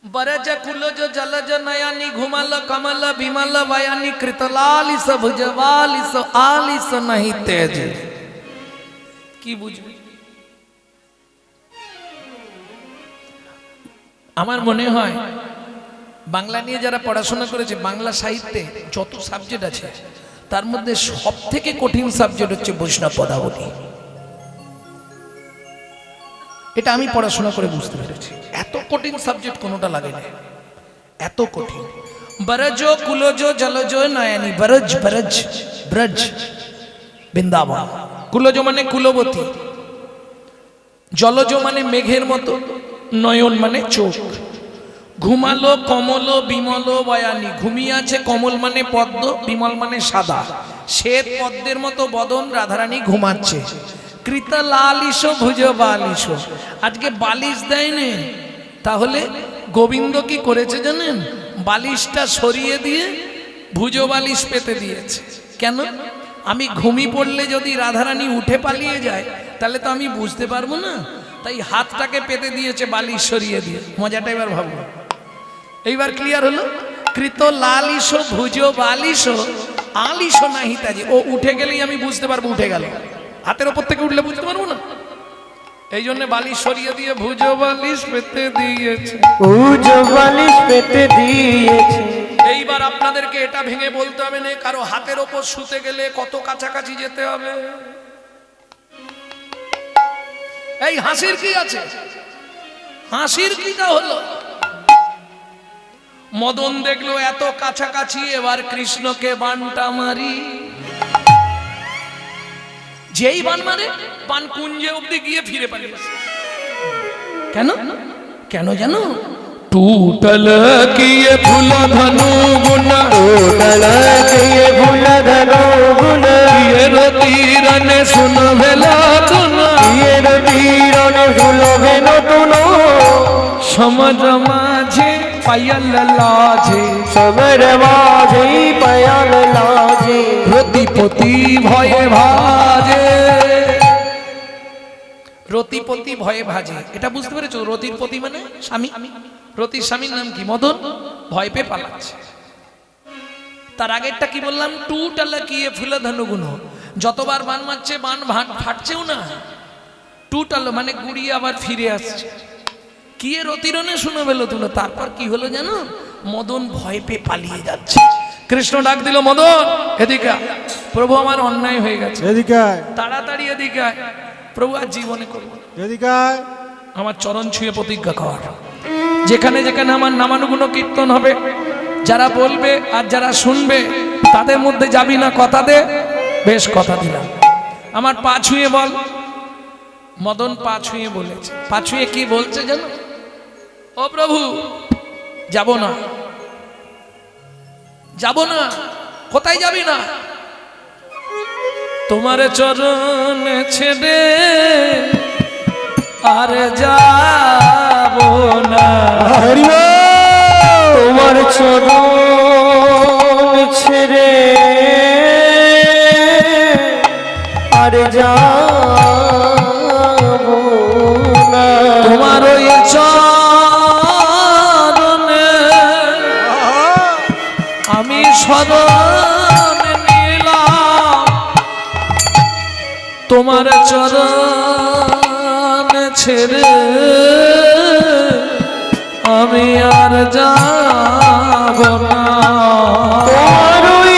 Speaker 1: বরজ কুলজ জলজ নয়নি, ঘুমাল কমল বিমল বয়ানি, কৃত লালিশ ভুজ বালিশ, আলিশ নাহি তেজ। কি বুঝবি? আমার মনে হয় বাংলা নিয়ে যারা পড়াশোনা করেছে, বাংলা সাহিত্যে যত সাবজেক্ট আছে তার মধ্যে সব থেকে কঠিন সাবজেক্ট হচ্ছে বৈষ্ণব পদাবলী। এটা আমি পড়াশোনা করে বুঝতে পেরেছি। এত কঠিন সাবজেক্ট কোনোটা লাগে না, এত কঠিন। বরজ কুলজ জলজ নয়নি, বরজ বরজ ব্রজ বৃন্দাবন। কুলজ মানে কুলবতী, জলজ মানে মেঘের মতো, নয়ন মানে চোখ। ঘুমালো কমল বিমল বয়ানি, ঘুমিয়ে আছে কমল মানে পদ্ম, বিমল মানে সাদা, শ্বেত পদ্মের মতো বদন, রাধারানী ঘুমাচ্ছে। কৃত লালিশ ভুজ বালিশ, আজকে বালিশ দেয়নি, তাহলে গোবিন্দ কি করেছে জানেন? বালিশটা সরিয়ে দিয়ে ভুজ বালিশ পেতে দিয়েছে। কেন? আমি ঘুমিয়ে পড়লে যদি রাধারানী উঠে পালিয়ে যায়, তাহলে তো আমি বুঝতে পারবো না। তাই হাতটাকে পেতে দিয়েছে বালিশ সরিয়ে দিয়ে। মজাটা এবার ভাবো, এইবার ক্লিয়ার হলো। কৃত লালিশ ভুজ বালিশ আলিশ না হিতাজি। ও উঠে গেলেই আমি বুঝতে পারবো উঠে গেল, হাতের ওপর থেকে উঠলে বুঝতে পারবো না। এই জন্য বালিশ সরিয়ে দিয়ে ভুজ বালিশ পেতে দিয়েছে,
Speaker 2: ভুজ বালিশ পেতে দিয়েছে।
Speaker 1: এইবার আপনাদেরকে এটা ভেঙে বলতে হবে না কারো হাতের ওপর শুতে গেলে কত কাছাকাছি যেতে হবে। এই হাসির কি আছে? হাসির কিটা হলো? মদন দেখলো এত কাছাকাছি, এবার কৃষ্ণকে বানটা মারি। যেই বান মারে বান কুঞ্জে অব্দি গিয়ে ফিরে পালিয়েছে। কেন কেন জানো? टूटल किए फूल धनु गुण,
Speaker 2: टूटल किए फूल धनु गुण,
Speaker 1: किए तीरन सुन भेला तुन,
Speaker 2: किए तीरन सुन भेला तुन।
Speaker 1: समर माझे पायल लाजे,
Speaker 2: समर माझे पायल लाजे,
Speaker 1: रतिपति भये भाजे। রতিপতি ভয়ে ভাজে, এটা বুঝতে পেরেছো? রতির পতি মানে স্বামী, রতির স্বামীর নাম কি? মদন। ভয় পেয়ে পালাচ্ছে। তার আগেরটা কি বললাম? টুটালা কিয়ে ফুলে ধনুগুণ, যতবার বান মারছে বান ফাটছেও না। টুটালো মানে গুড়িয়ে আবার ফিরে আসছে। কিয়ে রতিরনে শুনে পেলো তুলো। তারপর কি হলো জানো? মদন ভয় পেয়ে পালিয়ে যাচ্ছে। কৃষ্ণ ডাক দিল, মদন এদিকে আয়। প্রভু আমার অন্যায় হয়ে গেছে,
Speaker 2: এদিকে আয়,
Speaker 1: তাড়াতাড়ি এদিকে আয়। প্রভু আর জীবনে করবো,
Speaker 2: এদিকে আয়।
Speaker 1: আমার চরণ ছুঁয়ে প্রতিজ্ঞা কর, যেখানে যেখানে আমার নামানুগুণ কীর্তন হবে, যারা বলবে আর যারা শুনবে তাদের মধ্যে যাবি না, কথা দে। বেশ, কথা দিলাম। আমার পা ছুঁয়ে বল। মদন পা ছুঁয়ে বলেছে। পা ছুঁয়ে কি বলছে জানো? ও প্রভু, যাব না, যাব না। কোথায় যাবি না? তোমার চরণ ছেড়ে আর যাব না।
Speaker 2: তোমার চরণ ছেড়ে আর যাব না।
Speaker 1: তোমার ওই চরণে আমি শরণ নিলাম, তোমার চরণ ছেড়ে আমি আর যাব না।
Speaker 2: তোমার ওই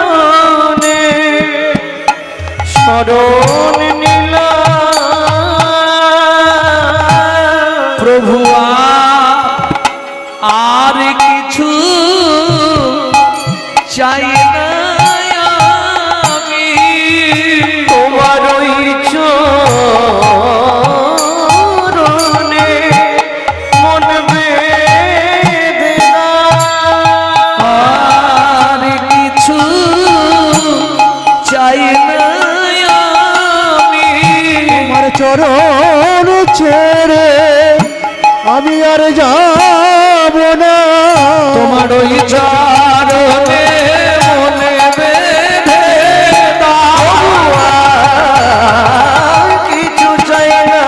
Speaker 2: চরণে শরণ নিলাম।
Speaker 1: প্রভু আর কিছু চাই না আমি,
Speaker 2: তোমার ওই চরণে মন বেঁধে না।
Speaker 1: আর কিছু চাই না আমি,
Speaker 2: তোমার চরণ ছেড়ে আমি আর যাব না।
Speaker 1: তোমার ওই চরণে মনে বেঁধে দাও।
Speaker 2: কিছু চাই না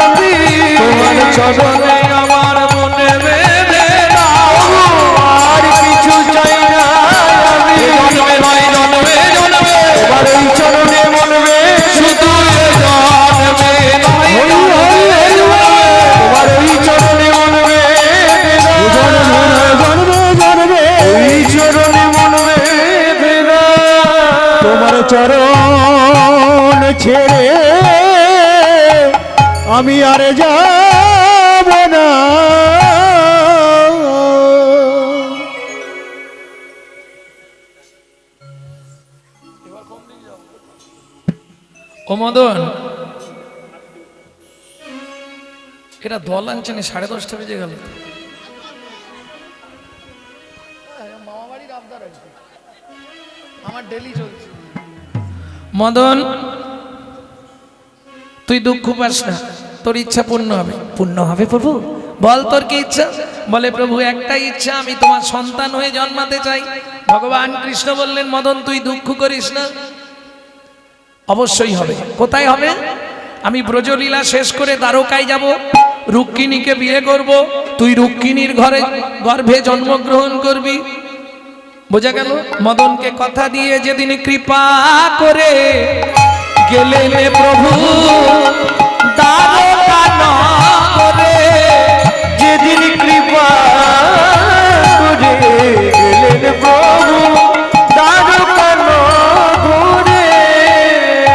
Speaker 2: আমি,
Speaker 1: তোমার চরণে আমার মনে বেঁধে দাও।
Speaker 2: আর কিছু চাই না আমি,
Speaker 1: জন্মে নয় জন্মে জন্মে
Speaker 2: তোমার এই চরণে মন বেঁধে।
Speaker 1: শুধু এ জন্মে নয় জন্মে জন্মে
Speaker 2: তোমার এই চরণে মন বেঁধে দাও। জন্মে জন্মে এই চরণে মন বেঁধে দাও। তোমার চরণ ছেড়ে আমি আর যাব না।
Speaker 1: ও মদন, এরা দল আনছে না, 10:30 বেজে গেল। আমার ডেলি চলছে। মদন, তুই দুঃখ পাস না, তোর ইচ্ছা পূর্ণ হবে। পূর্ণ হবে প্রভু, বল তোর কি ইচ্ছা? বলে প্রভু একটাই ইচ্ছা, আমি তোমার সন্তান হয়ে জন্মাতে চাই। ভগবান কৃষ্ণ বললেন মদন তুই দুঃখ করিস না, অবশ্যই হবে। কোথায় হবে? আমি ব্রজলীলা শেষ করে দ্বারকায় যাব, রুক্মিণীকে বিয়ে করব, তুই রুক্মিণীর গর্ভে জন্মগ্রহণ করবি। বোঝা গেল? মদনকে কথা দিয়ে যেদিন কৃপা করে গেলেন প্রভু দ্বারকা নগরে,
Speaker 2: যেদিন কৃপা করে গেলেন প্রভু দ্বারকা নগরে,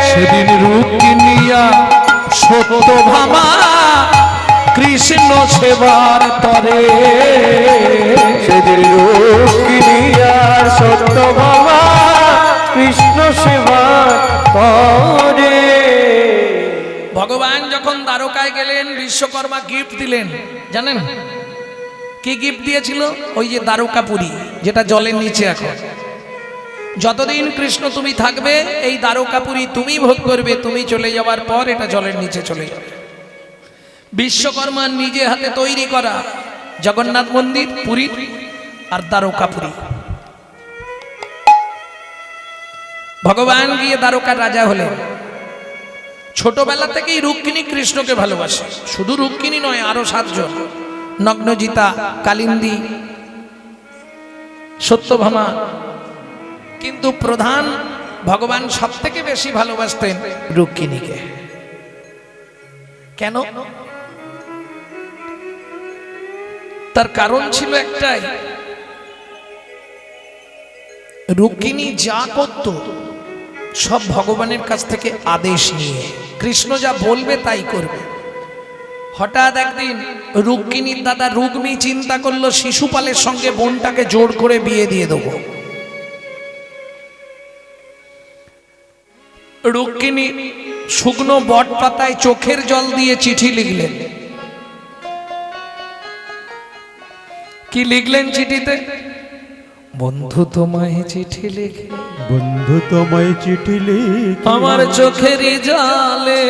Speaker 1: সেদিন রুক্মিণীয়া সত্যভামা কৃষ্ণ সেবার তরে,
Speaker 2: সেদিন রুক্মিণী আর সত্যভামা কৃষ্ণ সেবার তরে।
Speaker 1: ভগবান যখন দ্বারকায় গেলেন বিশ্বকর্মা গিফট দিলেন, জানেন কি গিফট দিয়েছিল? ওই যে দ্বারকাপুরী, যেটা জলের নিচে। এখন যতদিন কৃষ্ণ তুমি থাকবে এই দ্বারকাপুরী তুমি ভোগ করবে, তুমি চলে যাওয়ার পর এটা জলের নিচে চলে যাবে। বিশ্বকর্মার নিজে হাতে তৈরি করা জগন্নাথ মন্দির পুরী আর দ্বারকাপুরী। ভগবান গিয়ে দ্বারকার রাজা হলেন। ছোটবেলা থেকেই রুক্মিণী কৃষ্ণকে ভালোবাসে। শুধু রুক্মিণী নয়, আরো 7 জন, নগ্নজিতা, কালিন্দী, সত্যভামা। কিন্তু প্রধান ভগবান সব থেকে বেশি ভালোবাসতেন রুক্মিণীকে। কেন? তার কারণ ছিল একটাই, রুক্মিণী যা করত সব ভগবানের কাছ থেকে আদেশ নিয়ে, কৃষ্ণ যা বলবে তাই করবে। হঠাৎ একদিন রুক্মিণীর দাদা রুগ্মী চিন্তা করলো শিশুপালের সঙ্গে বোনটাকে জোর করে বিয়ে দিয়ে দেবো। রুক্মিণী শুকনো বট পাতায় চোখের জল দিয়ে চিঠি লিখলেন। কি লিখলেন চিঠিতে? বন্ধু তোমায় চিঠি লিখে,
Speaker 2: বন্ধু তোমায় চিঠি লিখে,
Speaker 1: আমার চোখেরই জলে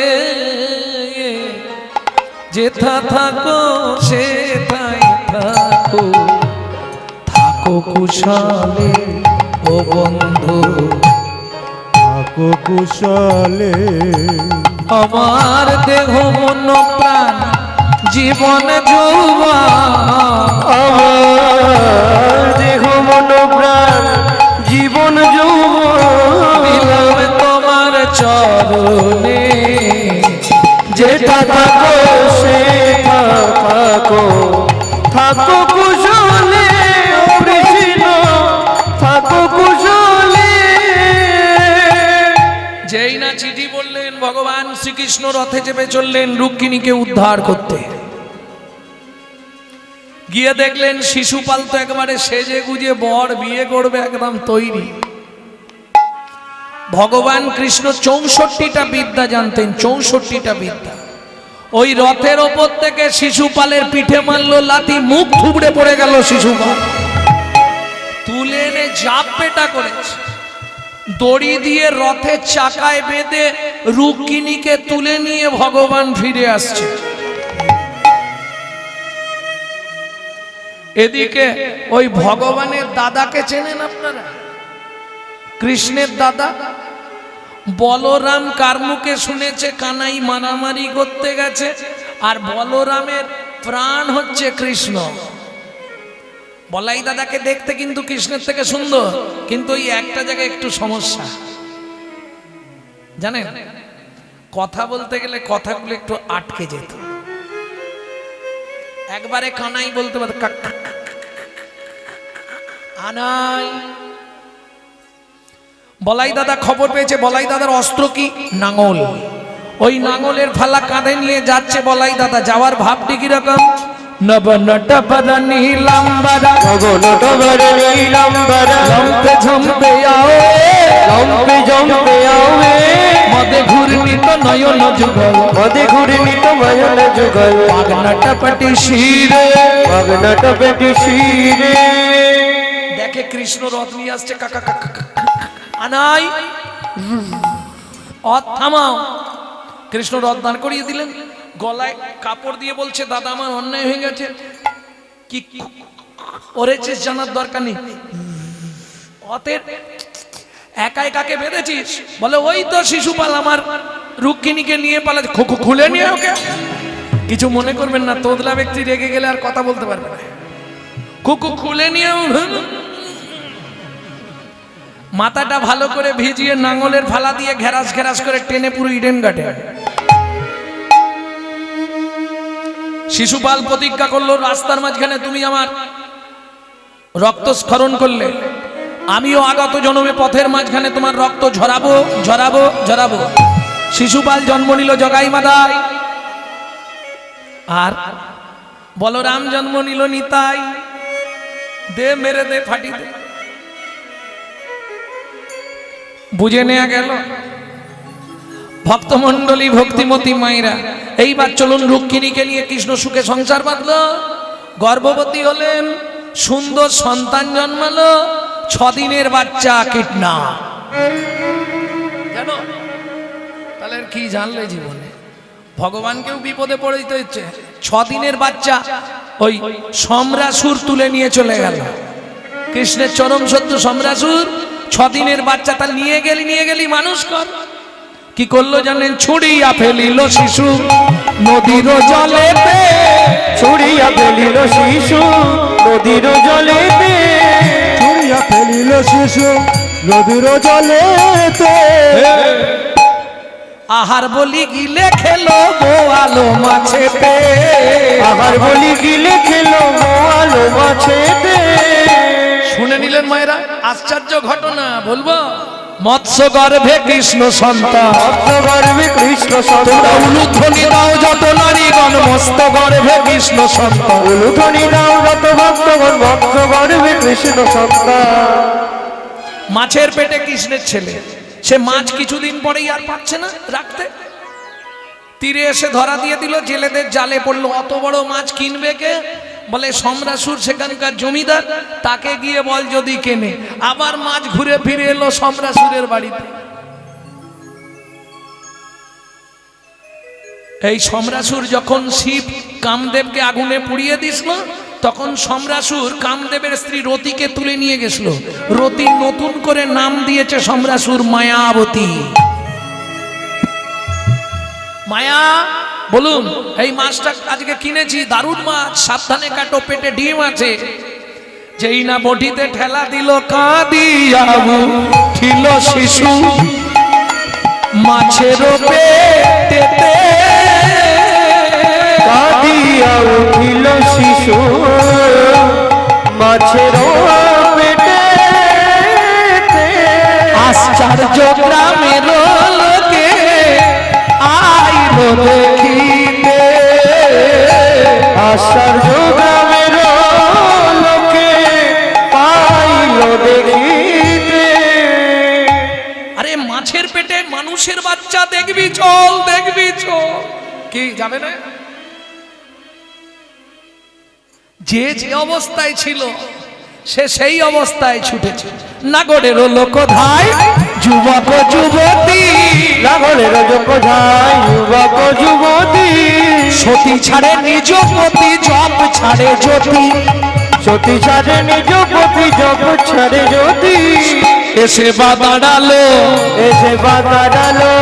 Speaker 1: যেথা থাকো সেথাই থাকো, থাকো কুশলে ও বন্ধু,
Speaker 2: থাকো কুশলে,
Speaker 1: আমার দেহ মন প্রাণ জীবন যৌবন,
Speaker 2: আমার দেহ মন প্রাণ জীবন যৌবন,
Speaker 1: দিলাম তোমার চরণে,
Speaker 2: যেটা থাকো সেটা থাকো, থাকো কুশলে ও কৃষ্ণ, থাকো কুশলে।
Speaker 1: যেই না চিঠি বললেন, ভগবান শ্রীকৃষ্ণ রথে চেপে চললেন রুক্মিণীকে উদ্ধার করতে। গিয়ে দেখলেন শিশুপাল তো একেবারে সেজে গুজে বর বিয়ে করবে, একদম তৈরি। ভগবান কৃষ্ণ 64টা বিদ্যা জানতেন, 64টা বিদ্যা। ওই রথের ওপর থেকে শিশুপালের পিঠে মারলো লাথি, মুখ থুবড়ে পড়ে গেল শিশুপাল। তুলে এনে জাপ পেটা করেছে, দড়ি দিয়ে রথের চাকায় বেঁধে রুক্মিণীকে তুলে নিয়ে ভগবান ফিরে আসছে। এদিকে ওই ভগবানের দাদাকে চেনেন আপনারা? কৃষ্ণের দাদা বলরাম কার মুখে শুনেছে কানাই মারামারি করতে গেছে, আর বলরামের প্রাণ হচ্ছে কৃষ্ণ। বলাই দাদাকে দেখতে কিন্তু কৃষ্ণের থেকে সুন্দর, কিন্তু ওই একটা জায়গায় একটু সমস্যা, জানেন? কথা বলতে গেলে কথাগুলো একটু আটকে যেত। একবারে কানাই বলতে পারত, আনাই। বলাই দাদা খবর পেয়েছে, বলাই দাদার অস্ত্র কি? নাঙল। ওই নাঙলের ফালা কাঁধে নিয়ে যাচ্ছে বলাই দাদা। যাওয়ার ভাবটি কিরকম? নবনটবরা নীলাম্বরা,
Speaker 2: নবনটবরা নীলাম্বরা,
Speaker 1: লম্পে ঝম্পে আও,
Speaker 2: লম্পে জম্পে আওয়ে,
Speaker 1: মদে ঘূর্ণিত নয়ন যুগল,
Speaker 2: মদে ঘূর্ণিত নয়ন যুগল,
Speaker 1: পাগনটপটি শিরে,
Speaker 2: পাগনটপটি শিরে।
Speaker 1: দেখে কৃষ্ণ রথ নিয়ে আসছে, কাকা কাকা আনাই, রথ থামাও। কৃষ্ণ রথ দাঁড় করিয়ে দিলেন। গলায় কাপড় দিয়ে বলছে দাদা আমার অন্যায় হয়ে গেছে। কি করেছিস জানার দরকার নেই, অতের একা একাকে বেঁধেছিস? বলে ওই তো শিশুপাল আমার রুক্মিণীকে নিয়ে পালাচ্ছে। খুলে নিয়ে ওকে। কিছু মনে করবেন না, তোদলা ব্যক্তি রেগে গেলে আর কথা বলতে পারবে না। খুলে নিয়ে মাথাটা ভালো করে ভিজিয়ে নাঙলের ফালা দিয়ে ঘেরাস ঘেরাস করে টেনে পুরো ইডেন ঘাটে। শিশুপাল প্রতিজ্ঞা করলো রাস্তার মাঝখানে তুমি আমার রক্তস্খলন করলে, আমিও আগত জন্মে পথের মাঝখানে তোমার রক্ত ঝরাবো ঝরাবো ঝরাবো। শিশুপাল জন্ম নিল জগাই মাদাই, আর বলরাম জন্ম নিল নিতাই। দে মেরে দে ফাটি দে। বুঝে নেওয়া গেল। ভক্তমন্ডলী ভক্তিমতী মায়েরা, এইবার চলুন রুক্মিণীকে নিয়ে কৃষ্ণ সুখে সংসার বাঁধলো, গর্ভবতী হলেন, সুন্দর সন্তান জন্মালো। 6 দিনের বাচ্চা কীটনা জানো? তাহলে কি জানলে জীবনে? ভগবানকেও বিপদে পড়ে দিতে হচ্ছে। 6 দিনের বাচ্চা ওই সম্রাসুর তুলে নিয়ে চলে গেল। কৃষ্ণের চরম শত্রু সম্রাসুর 6 দিনের বাচ্চা তা নিয়ে গেলি মানুষ কর। কি করলো জানেন? ছুড়িয়া ফেলিল শিশু নদীর জলেতে।
Speaker 2: ছুড়িয়া ফেলিল শিশু নদীর জলেতে। ছুড়িয়া ফেলিল শিশু নদীর জলেতে।
Speaker 1: আহার বলি গিলে খেলো বোয়ালো মাছেতে।
Speaker 2: আহার বলি গিলে খেলো বোয়ালো মাছেতে।
Speaker 1: শুনে নিলেন মায়েরা? আশ্চর্য ঘটনা বলবো। মৎস্য গর্ভে কৃষ্ণ সন্তান,
Speaker 2: মৎস্য গর্ভে কৃষ্ণ সন্তান।
Speaker 1: তোমরা উলুধ্বনি দাও যত নারীগণ, মস্ত গর্ভে কৃষ্ণ সন্তান।
Speaker 2: উলুধ্বনি দাও যত ভক্তগণ, মৎস্য গর্ভে কৃষ্ণ সন্তান।
Speaker 1: মাছের পেটে কৃষ্ণের ছেলে, সে মাছ কিছুদিন পরেই আর পাচ্ছে না রাখতে। তীরে এসে ধরা দিয়ে দিল, জেলেদের জালে পড়লো। অত বড় মাছ কিনবে কে? বলে সম্রাসুর সেখানকার জমিদার, তাকে গিয়ে বল যদি কেনে। আবার মাছ ঘুরে ফিরে এলো সম্রাসুরের বাড়িতে। এই সম্রাসুর যখন শিব কামদেবকে আগুনে পুড়িয়ে দিছিল, তখন সম্রাসুর কামদেবের স্ত্রী রতিকে তুলে নিয়ে গেছিল। রতি নতুন করে নাম দিয়েছে সম্রাসুর মায়াবতী। মায়া বলুন, এই মাছটা আজকে কিনেছি, দারুণ মাছ, সাবধানে কাটো, পেটে ডিম আছে। যেই না বটিতে ঠেলা দিল, কাঁদিয়া উঠিল শিশু মাছের পেটেতে।
Speaker 2: কাঁদিয়া উঠিল শিশু মাছের পেটেতে।
Speaker 1: আশ্চর্য গ্রামের লোকে আইল দেখিতে।
Speaker 2: আশ্চর্য গ্রামের লোকে পাইল দেখিতে।
Speaker 1: আরে মাছের পেটে মানুষের বাচ্চা দেখবি চল, দেখবি চল। কি যাবে না? যে যে অবস্থায় ছিল সে সেই অবস্থায় ছুটেছে। নাগরের লোক ধাই যুবক যুবতী,
Speaker 2: নাগরের লোক ধাই যুবক যুবতী।
Speaker 1: সতী ছাড়ে নিজ পতি, জপ ছাড়ে জ্যোতি।
Speaker 2: সতী ছাড়ে নিজ পতি, জপ ছাড়ে জ্যোতি।
Speaker 1: এসে বা দাঁড়ালো,
Speaker 2: এসে বা দাঁড়ালো।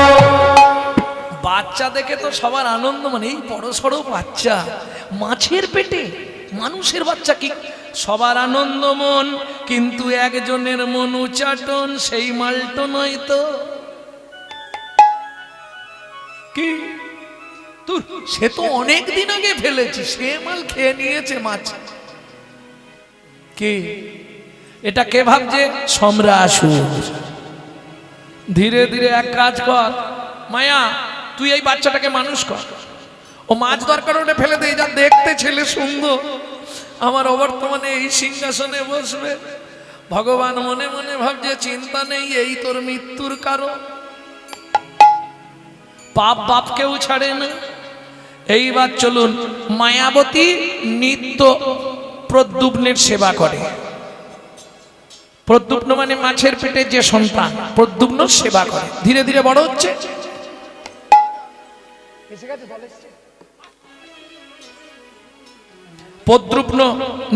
Speaker 1: বাচ্চা দেখে তো সবার আনন্দ, মানে এই বড় সড়ো বাচ্চা মাছের পেটে মানুষের বাচ্চা, কি সবার আনন্দ মন। কিন্তু একজনের মন উচাটন, সেই মালটো নয় তো। কি তুই? সে তো অনেক দিন আগে ফেলেছি, সে মাল খেয়ে নিয়েছে মাছ। কি এটা কে ভাবছে? সম্রাসুর। ধীরে ধীরে এক কাজ কর মায়া, তুই এই বাচ্চাটাকে মানুষ কর। ও মাছ দরকার ওটা ফেলে দে, যা দেখতে ছেলে সুন্দর, আমার অবর্তমানে এই সিংহাসনে বসবে। ভগবান মনে মনে ভাবছে চিন্তা নেই, এই তোর মৃত্যুর কারণ। পাপ বাপকেও ছাড়ে না। এইবার চলুন, মায়াবতী নিত্য প্রদ্যুম্নের সেবা করে। প্রদ্যুম্ন মানে মাছের পেটে যে সন্তান, প্রদ্যুম্ন সেবা করে। ধীরে ধীরে বড় হচ্ছে। প্রদ্রুম্ন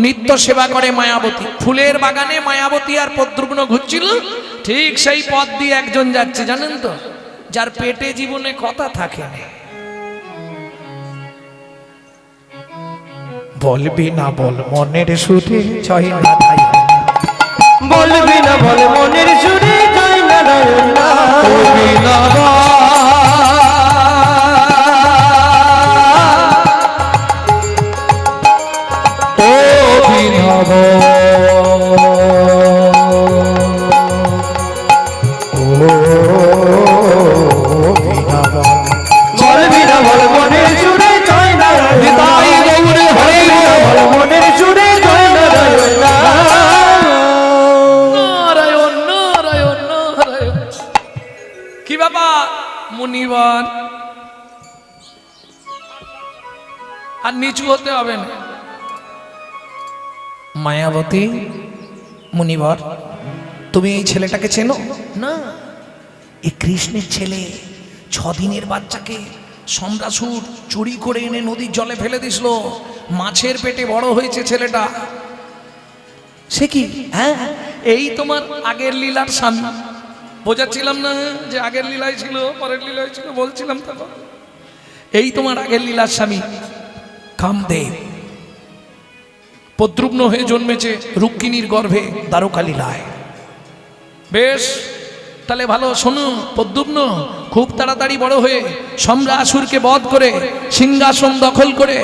Speaker 1: নিত্য সেবা করে মায়াবতী। ফুলের বাগানে মায়াবতী আর প্রদ্রুম্ন ঘুরছিল, ঠিক সেই পথ দিয়ে একজন যাচ্ছে, জানেন তো, যার পেটে জীবনে কথা থাকে না। বলবি না বল মনের সুরে ছয় না ধাই,
Speaker 2: বলবি না বল মনের সুরে জয় নারায়ণ নাম।
Speaker 1: বলবি না
Speaker 2: বলবি না বল মনের সুরে জয় নারায়ণ
Speaker 1: নিতাই গৌরে হরি
Speaker 2: বল মনের সুরে জয় নারায়ণ নাম।
Speaker 1: নারায়ণ নারায়ণ নারায়ণ। কি বাবা মুনিবার আর নিচু হতে হবে না। মায়াবতী মুনিবার, তুমি এই ছেলেটাকে চেনো না? এই কৃষ্ণের ছেলে, 6 দিনের বাচ্চাকে সম্রাসুর চুরি করে এনে নদীর জলে ফেলে দিছিল, মাছের পেটে বড় হয়েছে ছেলেটা। সে কি? হ্যাঁ, এই তোমার আগের লীলার স্বামী। বোঝাচ্ছিলাম না যে আগের লীলায় ছিল, পরের লীলায় ছিল, বলছিলাম তখন। এই তোমার আগের লীলার স্বামী কামদেব প্রদ্রুম্ন হয়ে জন্মেছে রুক্মিণীর গর্ভে দ্বারকা লীলায়। বেশ, তাহলে ভালো শোনো, প্রদ্যুম্ন খুব তাড়াতাড়ি বড় হয়ে সম্রাসুরকে বধ করে সিংহাসন দখল করে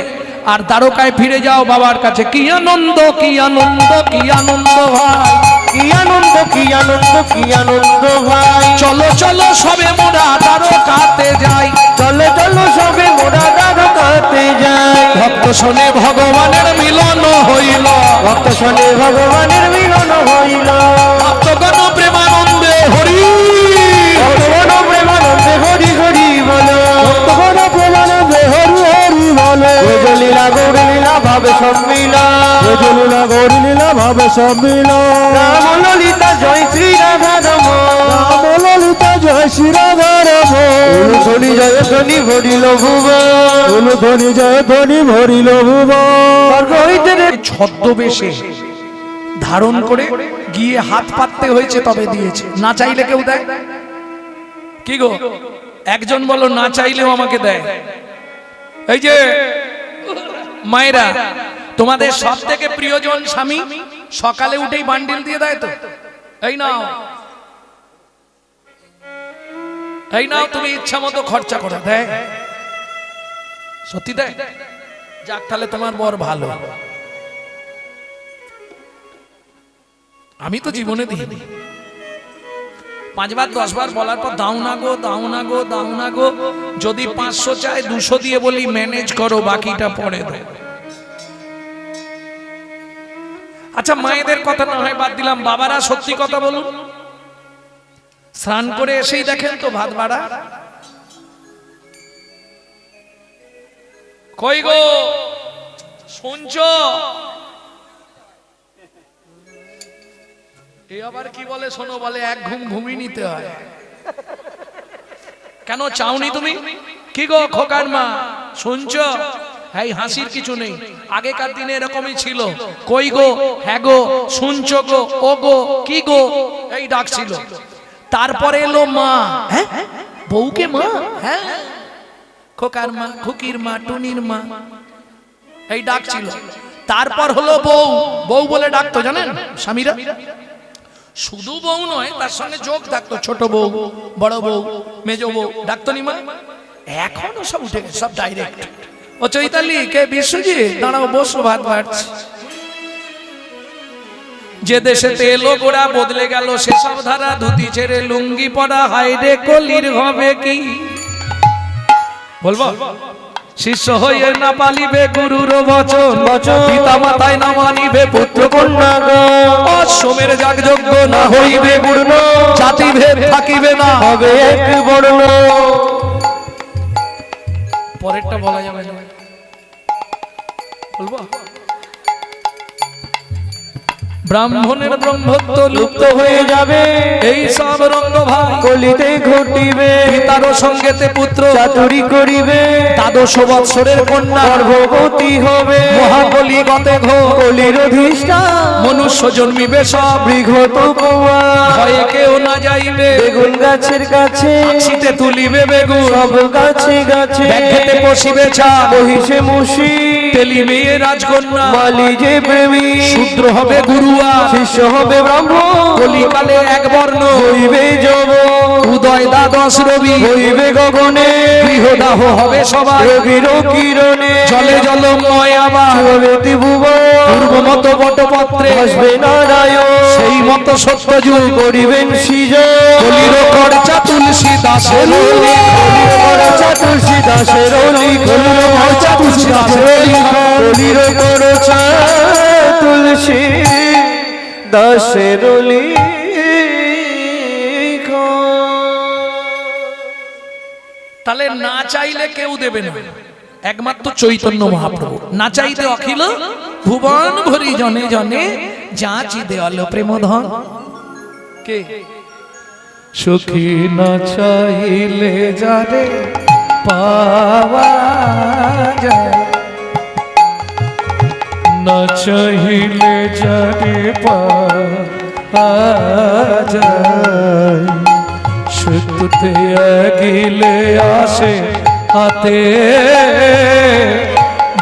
Speaker 1: আর দ্বারকায় ফিরে যাও বাবার কাছে। কি আনন্দ কি আনন্দ কি আনন্দ ভাই,
Speaker 2: কি আনন্দ কি আনন্দ কি আনন্দ ভাই।
Speaker 1: চলো চলো সবে মোরা দ্বারকাতে যাই,
Speaker 2: চলো চলো সবে মোরা দ্বারকাতে যাই।
Speaker 1: ভক্ত শোনে ভগবানের মিলন হইল,
Speaker 2: ভক্ত শোনে ভগবানের মিলন হইল।
Speaker 1: ভক্তগণ প্রেমানন্দে হরি,
Speaker 2: ভগবান প্রেমানন্দে হরি হরি বলো। ভগবান প্রেমানন্দে হরি হরি বলো। লীলা গৌরী লীলা ভাবে সম্মিলন, লীলা গৌরী লীলা ভাবে সম্মিলন। রাম ললিতা জয় শ্রী রাধা রমণ, রাম ললিতা জয় শ্রী রাধা রমণ। ধ্বনি জয় ধ্বনি ভরিল ভুবন, ধ্বনি জয় ধ্বনি ভরিল ভুবন।
Speaker 1: ছদ্মবেশে ধারণ করে গিয়ে হাত পাততে হয়েছে তবে দিয়েছে, না চাইলে কেউ দেয়? কি গো একজন বলো, না চাইলেও আমাকে দেয়। এই যে মায়েরা, তোমাদের সব থেকে প্রিয়জন স্বামী সকালে উঠেই বান্ডিল দিয়ে দেয় তো, এই নাও এই নাও, তুমি ইচ্ছা মতো খরচা করে দেয়, সত্যি দেয়? যাক, তাহলে তোমার বর ভালো। আমি তো জীবনে দিইনি। 5 বার 10 বার বলার পর দাও না গো দাও না গো দাও না গো, যদি 500 চায় 200 দিয়ে বলি ম্যানেজ করো, বাকিটা পরে দাও। আচ্ছা, মায়েদের কথা না হয় বাদ দিলাম, বাবারা সত্যি কথা বলুন, স্নান করে এসেই দেখেন তো ভাত বাড়া। কই গো শুনছো? এ আবার কি বলে শোনো, বলে এক ঘুম ঘুমিয়ে নিতে হয়। কেন চাওনি তুমি? কি গো খোকার মা শুনছো? হ্যাঁ, হাসির কিছু নেই, আগেকার দিনে এরকমই ছিল। কই গো, হ্যাঁ গো, শুনছো গো, ও গো, কি গো, এই ডাক ছিল। তারপরে এলো মা, হ্যাঁ বউকে মা, হ্যাঁ খোকার মা, খুকির মা, টুনির মা, এই ডাক ছিল। তারপর হলো বউ, বউ বলে ডাকতো জানেন স্বামীরা। শুধু বউ নয়, তার সঙ্গে যোগ থাকতো ছোট বউ, বড় বউ, মেজ বউ, ডাকতো নি মা। এখনো সব উঠে গেছে, সব ডাইরেক্ট। ও চৈতালি, কে বিশ্বজিৎ, দাঁড়াও বসো, ভাত বাড়ছে। যে দেশে তেলো গোড়া বদলে গেল সেসব ধারা, ধুতি ছেড়ে লুঙ্গি পরা, হায় রে কলির হবে কি। বলবো, শিষ্য হয়ে না পালিবে গুরুর বচন, পিতা মাতায় না মানিবে পুত্র কন্যা, অশ্বমের যাগযজ্ঞ না হইবে গুণ, জাতি ভেদ থাকিবে না, হবে এক বর্ণ। পরেরটা বলা যাবে না, বলবো ব্রাহ্মণের ব্রহ্মত্ব
Speaker 2: লুপ্ত হয়ে যাবে,
Speaker 1: এই সব রঙ্গ ভাই
Speaker 2: কলিতে ঘটিবে,
Speaker 1: পিতার সঙ্গেতে পুত্র
Speaker 2: চাতুরি করিবে,
Speaker 1: 12 বৎসরের কন্যা
Speaker 2: গর্ভবতী হবে,
Speaker 1: মহাকলি গতে ঘোর
Speaker 2: কলির অধিষ্ঠান,
Speaker 1: মনুষ্য জন্মিবে সব
Speaker 2: বৃহৎ উপবাস,
Speaker 1: ভয়ে কেউ না যাইবে,
Speaker 2: বেগুন গাছের কাছে
Speaker 1: শীতে তুলিবে বেগুন,
Speaker 2: সব গাছে গাছে
Speaker 1: ব্যাঘ্রেতে পশিবে ছা,
Speaker 2: বহিষে মুশি,
Speaker 1: তেলিবে রাজকন্যা,
Speaker 2: মালি যে প্রেমী,
Speaker 1: শূদ্র হবে গুরুয়া,
Speaker 2: শিষ্য হবে ব্রাহ্মণ,
Speaker 1: কলিকালে এক বর্ণ,
Speaker 2: হইবে যব,
Speaker 1: উদয় দ্বাদশ রবি,
Speaker 2: হইবে গগনে,
Speaker 1: গৃহদাহ হবে সবাই,
Speaker 2: রবির কিরণে,
Speaker 1: জলে জলময় আবার,
Speaker 2: হবে ত্রিভুবন,
Speaker 1: পূর্ব মত বটপত্রে
Speaker 2: আসবে নারায়ণ,
Speaker 1: সেই মত সত্যযুগ,
Speaker 2: করিবেন সৃজন,
Speaker 1: কলির খরচা তুলসী দাসের
Speaker 2: কলির খরচা তুলসী দাসের
Speaker 1: কলির খরচা তুলসী দাসের
Speaker 2: কলির খরচা তুলসী দাসের
Speaker 1: তাহলে না চাইলে কেউ দেবে না, একমাত্র চৈতন্য মহাপ্রভু। না চাইতে অখিল ভুবন ভরি জনে জনে, যাচি দেওয়াল প্রেমধন। কে সুখী না চাইলে যারে পাওয়া যায়, না চাইলে যারে পাওয়া যায়, সত্যতে গিলে আসে হাতে,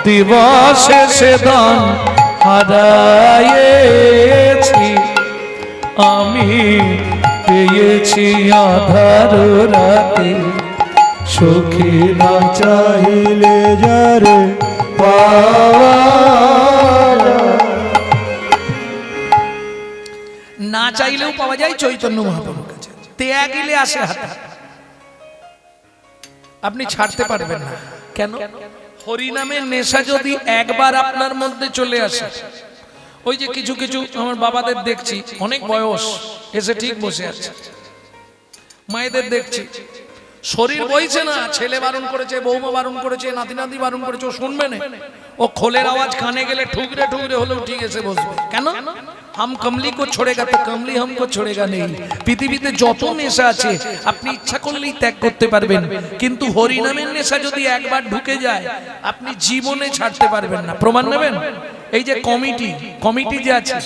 Speaker 1: দিবসে সে দান হারায়েছি, আমি পেয়েছি আধার রাতে, সুখী না
Speaker 2: চাইলে যারে পাওয়া
Speaker 1: না চাইলেও পাওয়া যায় চৈতন্য মহাপ্রভুর কাছে, তেয়া গিলে আসে হাতে। আপনি ছাড়তে পারবেন না। কেন? হরিনামের নেশা যদি একবার আপনার মধ্যে চলে আসে, ওই যে কিছু কিছু আমার বাবাদের দেখছি অনেক বয়স এসে ঠিক বসে আছে, মায়েদের দেখছি শরীর বইছে না, ছেলে বারণ করেছে, বৌমা বারণ করেছে, নাতি নাতি বারণ করেছে, ও শুনবে না, ও খোলের আওয়াজ কানে গেলে ঠুকরে ঠুকরে হলেও ঠিক এসে বসবে। কেন? হাম কমলি কো ছোড়েগা তো কমলি হামকো ছোড়েগা নেই। পৃথিবীতে যত নেশা আছে আপনি ইচ্ছা করলেই ত্যাগ করতে পারবেন, কিন্তু হরিনামের নেশা যদি একবার ঢুকে যায় আপনি জীবনে ছাড়তে পারবেন না। প্রমাণ নেবেন? এই যে কমিটি যে আছে,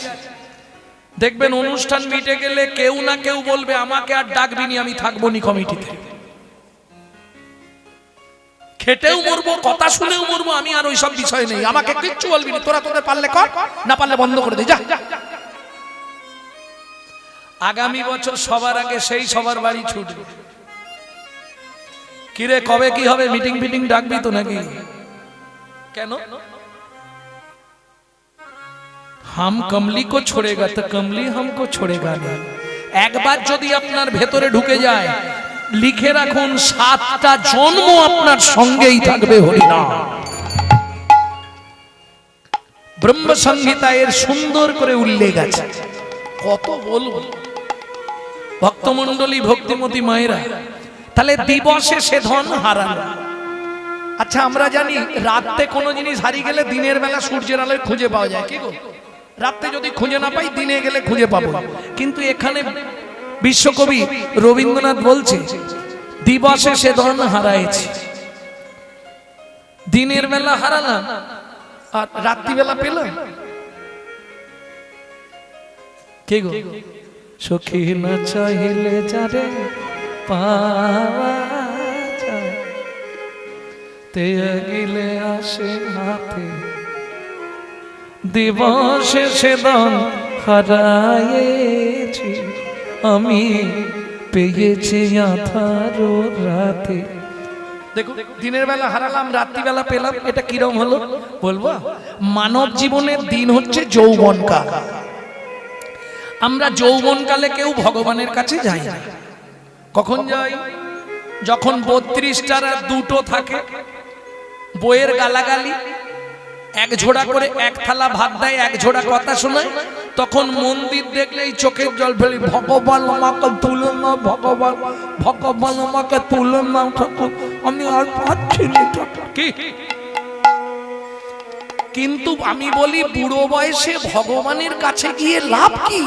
Speaker 1: দেখবেন অনুষ্ঠান মিটে গেলে কেউ না কেউ বলবে আমাকে আর ডাকবি নি, আমি থাকবো নি কমিটিতে। খেটেও মরবো, কথা শুনেও মরবো, আমি আর ওইসব বিষয় নেই, আমাকে কিচ্ছু বলবি না, তোরা তোদের পারলে কর, না পারলে বন্ধ করে দে, যা। আগামী বছর সবার আগে সেই সবার বাড়ি ছুটবে, কিরে কবে কি হবে, মিটিং ফিটিং ডাকবি তো নাকি? কেন? হাম কমলি কো ছোড়েগা তো কমলি হামকো ছোড়েগা না। একবার যদি আপনার ভেতরে ঢুকে যায়, লিখে রাখুন 7টা জন্ম আপনার সঙ্গেই থাকবে হরিনাম। ব্রহ্ম সংহিতায় এর সুন্দর করে উল্লেখ আছে, কত বলবো ভক্তমণ্ডলী ভক্তিমতী মায়েরা। তাহলে দিবসে সে ধন হারালো। আচ্ছা আমরা জানি রাতে কোনো জিনিস হারিয়ে গেলে দিনের বেলা সূর্যের আলোয় খুঁজে পাওয়া যায়, কি গো? রাতে যদি খুঁজে না পাই দিনে গেলে খুঁজে পাবো, কিন্তু এখানে বিশ্বকবি রবীন্দ্রনাথ বলছে দিবসে সে ধন হারাইছে, দিনের বেলা হারালাম আর রাত্রিবেলা পেলাম। কে গো? সখী না চাইলে যারে পাওয়া যায়, তেয়া গিলে আসে হাতে, দিবসে সে ধন হারাইছি, আমি পেয়েছি আধার রাতে। দেখো দিনের বেলা হারালাম, রাত্রিবেলা পেলাম, এটা কিরম হলো বলবো? মানব জীবনের দিন হচ্ছে যৌবনকাল। আমরা যৌবনকালে কেউ ভগবানের কাছে যাই না। কখন যাই? যখন 32টার আর 2টো থাকে, বইয়ের গালাগালি, এক ঝোড়া করে এক থালা ভাত দেয়, এক ঝোড়া কথা শোনায়, তখন মন্দির দেখলেই চোখের জল ফেলি, ভগবান আমাকে তুলে না, ভগবান ভগবান আমাকে তুলে না, আমি আর পাচ্ছি না। কি কিন্তু আমি বলি বুড়ো বয়সে ভগবানের কাছে গিয়ে লাভ কি?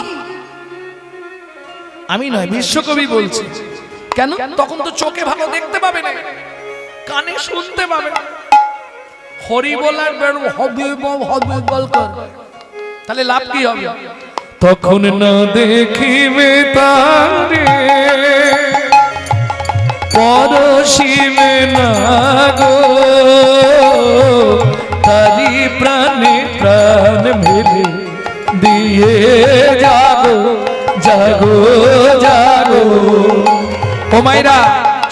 Speaker 1: আমি নয়, বিশ্বকবি বলছি। কেন? তখন তো চোখে ভালো দেখতে পাবে না, কানে শুনতে পাবে না। হরি বলার হবে বলকর, তাহলে লাভ কি হবে? তখন না দেখিবে তারে পরশিবে না গো, তারি প্রাণে প্রাণ মেলে দিয়ে যাগো জাগো জাগো। ও মাইরা,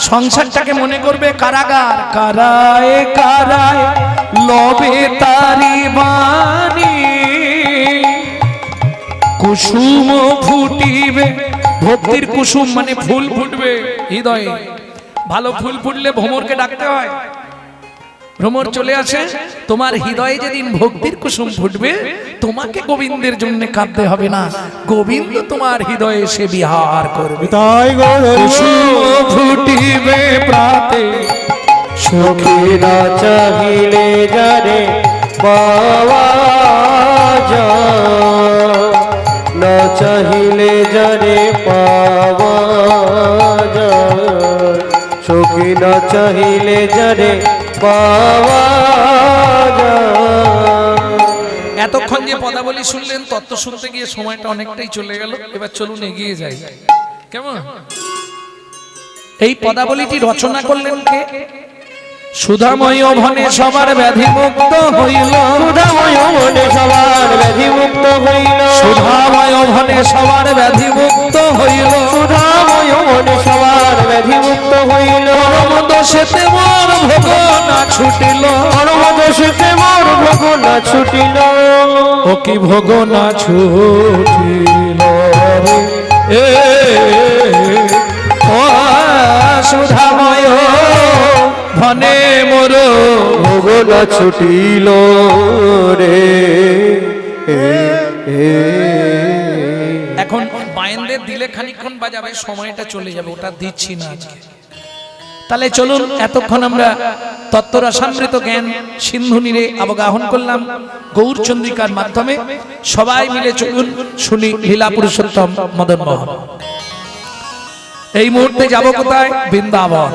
Speaker 1: সংসারটাকে মনে করবে কারাগার, কারায় কারায় লবে তারি বাণী, কুসুম ফুটিবে। ভক্তির কুসুম মানে ফুল ফুটবে হৃদয়ে। ভালো ফুল ফুটলে ভ্রমরকে ডাকতে হয়, ভ্রমর চলে আসে। তোমার হৃদয়ে যেদিন ভক্তির কুসুম ফুটবে, তোমাকে গোবিন্দের জন্য কাঁদতে হবে না, গোবিন্দ তোমার হৃদয়ে সে বিহার করবে।
Speaker 2: তাই গো
Speaker 1: কুসুম ফুটিবে প্রাতে,
Speaker 2: সুখী না চাহিলে যারে পাওয়া যায়, না চাহিলে যারে পাওয়া যায়, সুখী না চাহিলে যারে পাওয়া যায়।
Speaker 1: এতক্ষণ যে পদাবলী শুনলেন, তত্ত্ব শুনতে গিয়ে সময়টা অনেকটাই চলে গেল। এবার চলুন এগিয়ে যাই, কেমন? এই পদাবলীটি রচনা করলেন কে? সুধাময় ভনে সবার ব্যাধি মুক্ত হইল,
Speaker 2: সুধাময় মনে সবার ব্যাধি মুক্ত হইল,
Speaker 1: সুধাময় ভনে সবার ব্যাধি মুক্ত হইল,
Speaker 2: সুধাময় মনে সবার ব্যাধি মুক্ত হইল,
Speaker 1: পরম দোষেতে মোর ভোগ না ছুটিল,
Speaker 2: পরম দোষেতে মোর ভোগ না ছুটিল,
Speaker 1: ও কি ভোগ না ছুটিল এ ও সুধাময় ভনে মোর
Speaker 2: ভোগ না ছুটিল রে।
Speaker 1: এখন বায়েনদের দিলে খানিকক্ষণ বাজাবে, সময়টা চলে যাবে, ওটা দিচ্ছি না আজকে। তাহলে চলুন, এতক্ষণ আমরা তত্ত্বরসামৃত জ্ঞান সিন্ধু নীরে অবগাহন করলাম গৌরচন্দ্রিকার মাধ্যমে। সবাই মিলে চলুন শুনি লীলা পুরুষোত্তম মদন মোহন। এই মুহূর্তে যাব কোথায়? বৃন্দাবন।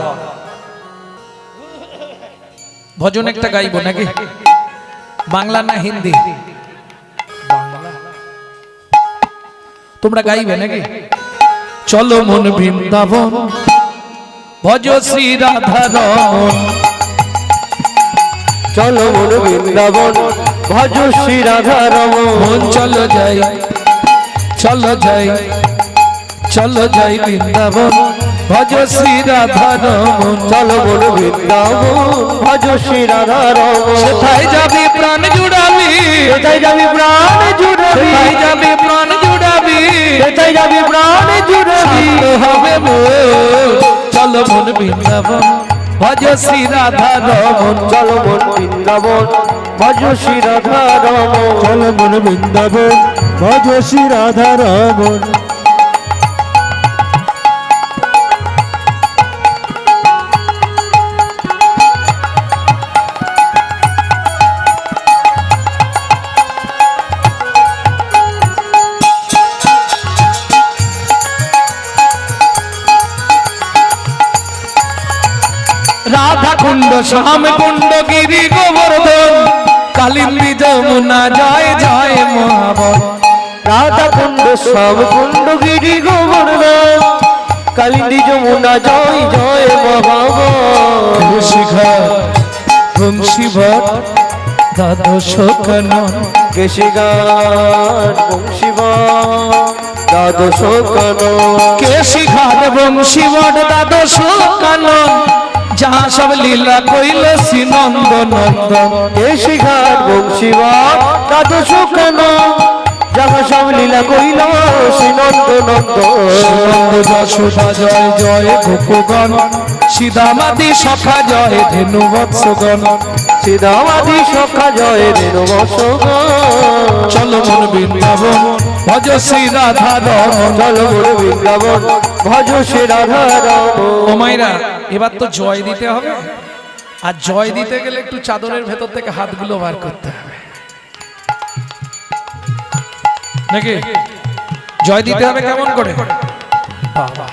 Speaker 1: ভজন একটা গাইব নাকি? বাংলা না হিন্দি? বাংলা। তোমরা গাইবে নাকি? চলো মন বৃন্দাবন, ভজ শ্রী রাধা রমন,
Speaker 2: চলো মন বৃন্দাবন, ভজ শ্রী রাধা রমন,
Speaker 1: চলো যাই, চলো যাই, চলো যাই বৃন্দাবন, ভজ শ্রী রাধা রমন,
Speaker 2: চলো মন বৃন্দাবন, ভজ শ্রী রাধা রমন,
Speaker 1: সেথায় যাবি প্রাণ জুড়াবি,
Speaker 2: সেটাই যাবি প্রাণ জুড়াবি,
Speaker 1: সেথায় যাবি প্রাণ জুড়াবি,
Speaker 2: সেটাই যাবি প্রাণ জুড়াবি,
Speaker 1: শান্ত হবে মোর। চলো মন বৃন্দাবন, ভজ শ্রী রাধা রমন,
Speaker 2: চলো মন বৃন্দাবন, ভজ শ্রী রাধা রমন,
Speaker 3: চলো মন বৃন্দাবন, ভজ শ্রী রাধা রমন।
Speaker 1: রাধা কুণ্ড, শ্যাম কুণ্ড, গিরি গোবর্ধন, কালিন্দী যমুনা, জয় জয় মহাবন,
Speaker 2: রাধা কুণ্ড, সব কুণ্ড, গিরি গোবর্ধন, কালিন্দী যমুনা, জয় জয় মহাবন,
Speaker 1: শিখর বংশীবট, দ্বাদশ কানন,
Speaker 2: কেশিগান বংশীবন, দ্বাদশ কানন,
Speaker 1: কেশি ঘাট বংশীবট, দ্বাদশ কানন, যাহা সব লীলা কইল শ্রী নন্দ নন্দন,
Speaker 2: কেশিঘাট বংশীবন, দ্বাদশ কানন, যাহা সব লীলা কইল শ্রী নন্দ নন্দন,
Speaker 1: নন্দ যশোদা জয় জয় গোপগণ, সীতামাতি সখা জয় ধেনু বৎসগণ,
Speaker 2: সীতামাতি সখা জয় রেণু বৎসগণ,
Speaker 1: চলো মন বৃন্দাবন, ভজ শ্রী রাধা রমন,
Speaker 2: চলো মন বৃন্দাবন, ভজ শ্রী রাধা রমন।
Speaker 1: ও মাইরা, এবার তো জয় দিতে হবে, আর জয় দিতে গেলে একটু চাদরের ভেতর থেকে হাতগুলো বার করতে হবে। নাকি জয় দিতে হবে কেমন করে? বাবা,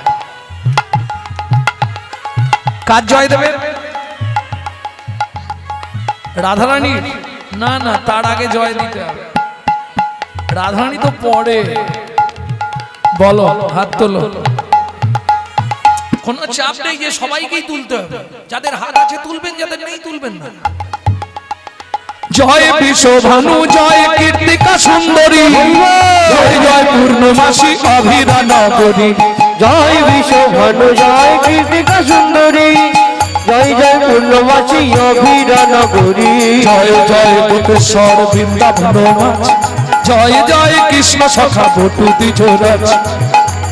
Speaker 1: কার জয় দেবে? রাধারানী? না না, তার আগে জয় দিতে হবে। রাধারানী তো পরে। বলো, হাত তোলো। কোনো চাপ নেই যে সবাইকেই তুলতে হবে, যাদের হাত আছে তুলবেন, যাদের নেই তুলবেন না। জয় বিশ্বভানু, জয় কীর্তিকা সুন্দরী, জয় জয় পূর্ণমাসী অভিরা নগরী।
Speaker 2: জয় বিশ্বভানু, জয় কীর্তিকা সুন্দরী, জয় জয় পূর্ণমাসী অভিরা নগরী।
Speaker 1: জয় জয় গোপেশ্বর বৃন্দাবন মাছ, জয় জয় কৃষ্ণ সখা বটু দ্বিজরাজ।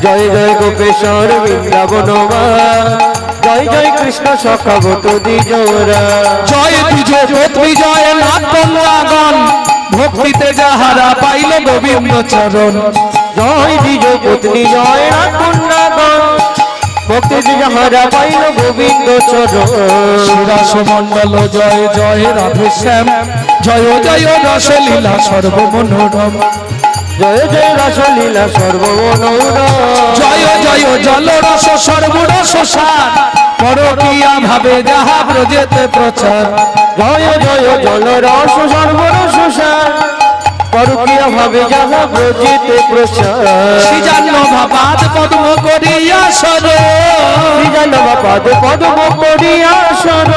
Speaker 2: জয় জয় গোপেশ্বর বৃন্দাবন মা, জয় জয় কৃষ্ণ সখা বটু দ্বিজরা।
Speaker 1: জয় দ্বিজ পত্নী, জয় নাথ কন্যাগণ, ভক্তিতে যাহারা পাইল গোবিন্দ চরণ।
Speaker 2: জয় দ্বিজ পত্নী, জয় নাথ কন্যাগণ, ভক্তিতে যাহারা পাইল গোবিন্দ চরণ।
Speaker 1: শিরাস মণ্ডল, জয় জয় রাধে শ্যাম, জয় জয় রসলীলা সর্বমনোরম।
Speaker 2: জয় জয় রাসলীলা সর্বমনোরম।
Speaker 1: জয় জয় জল রস সর্বরস সার, পরকীয়া ভাবে যাহা ব্রজেতে প্রচার।
Speaker 2: জয় জয় জল রস সর্বরস সার, পরকীয়া ভাবে যাহা ব্রজেতে প্রচার।
Speaker 1: সৃজান্ন ভাবাদ পদ্ম করিয়া সর,
Speaker 2: শ্রীজানবা পাদ পদ্ম করিয়া সর।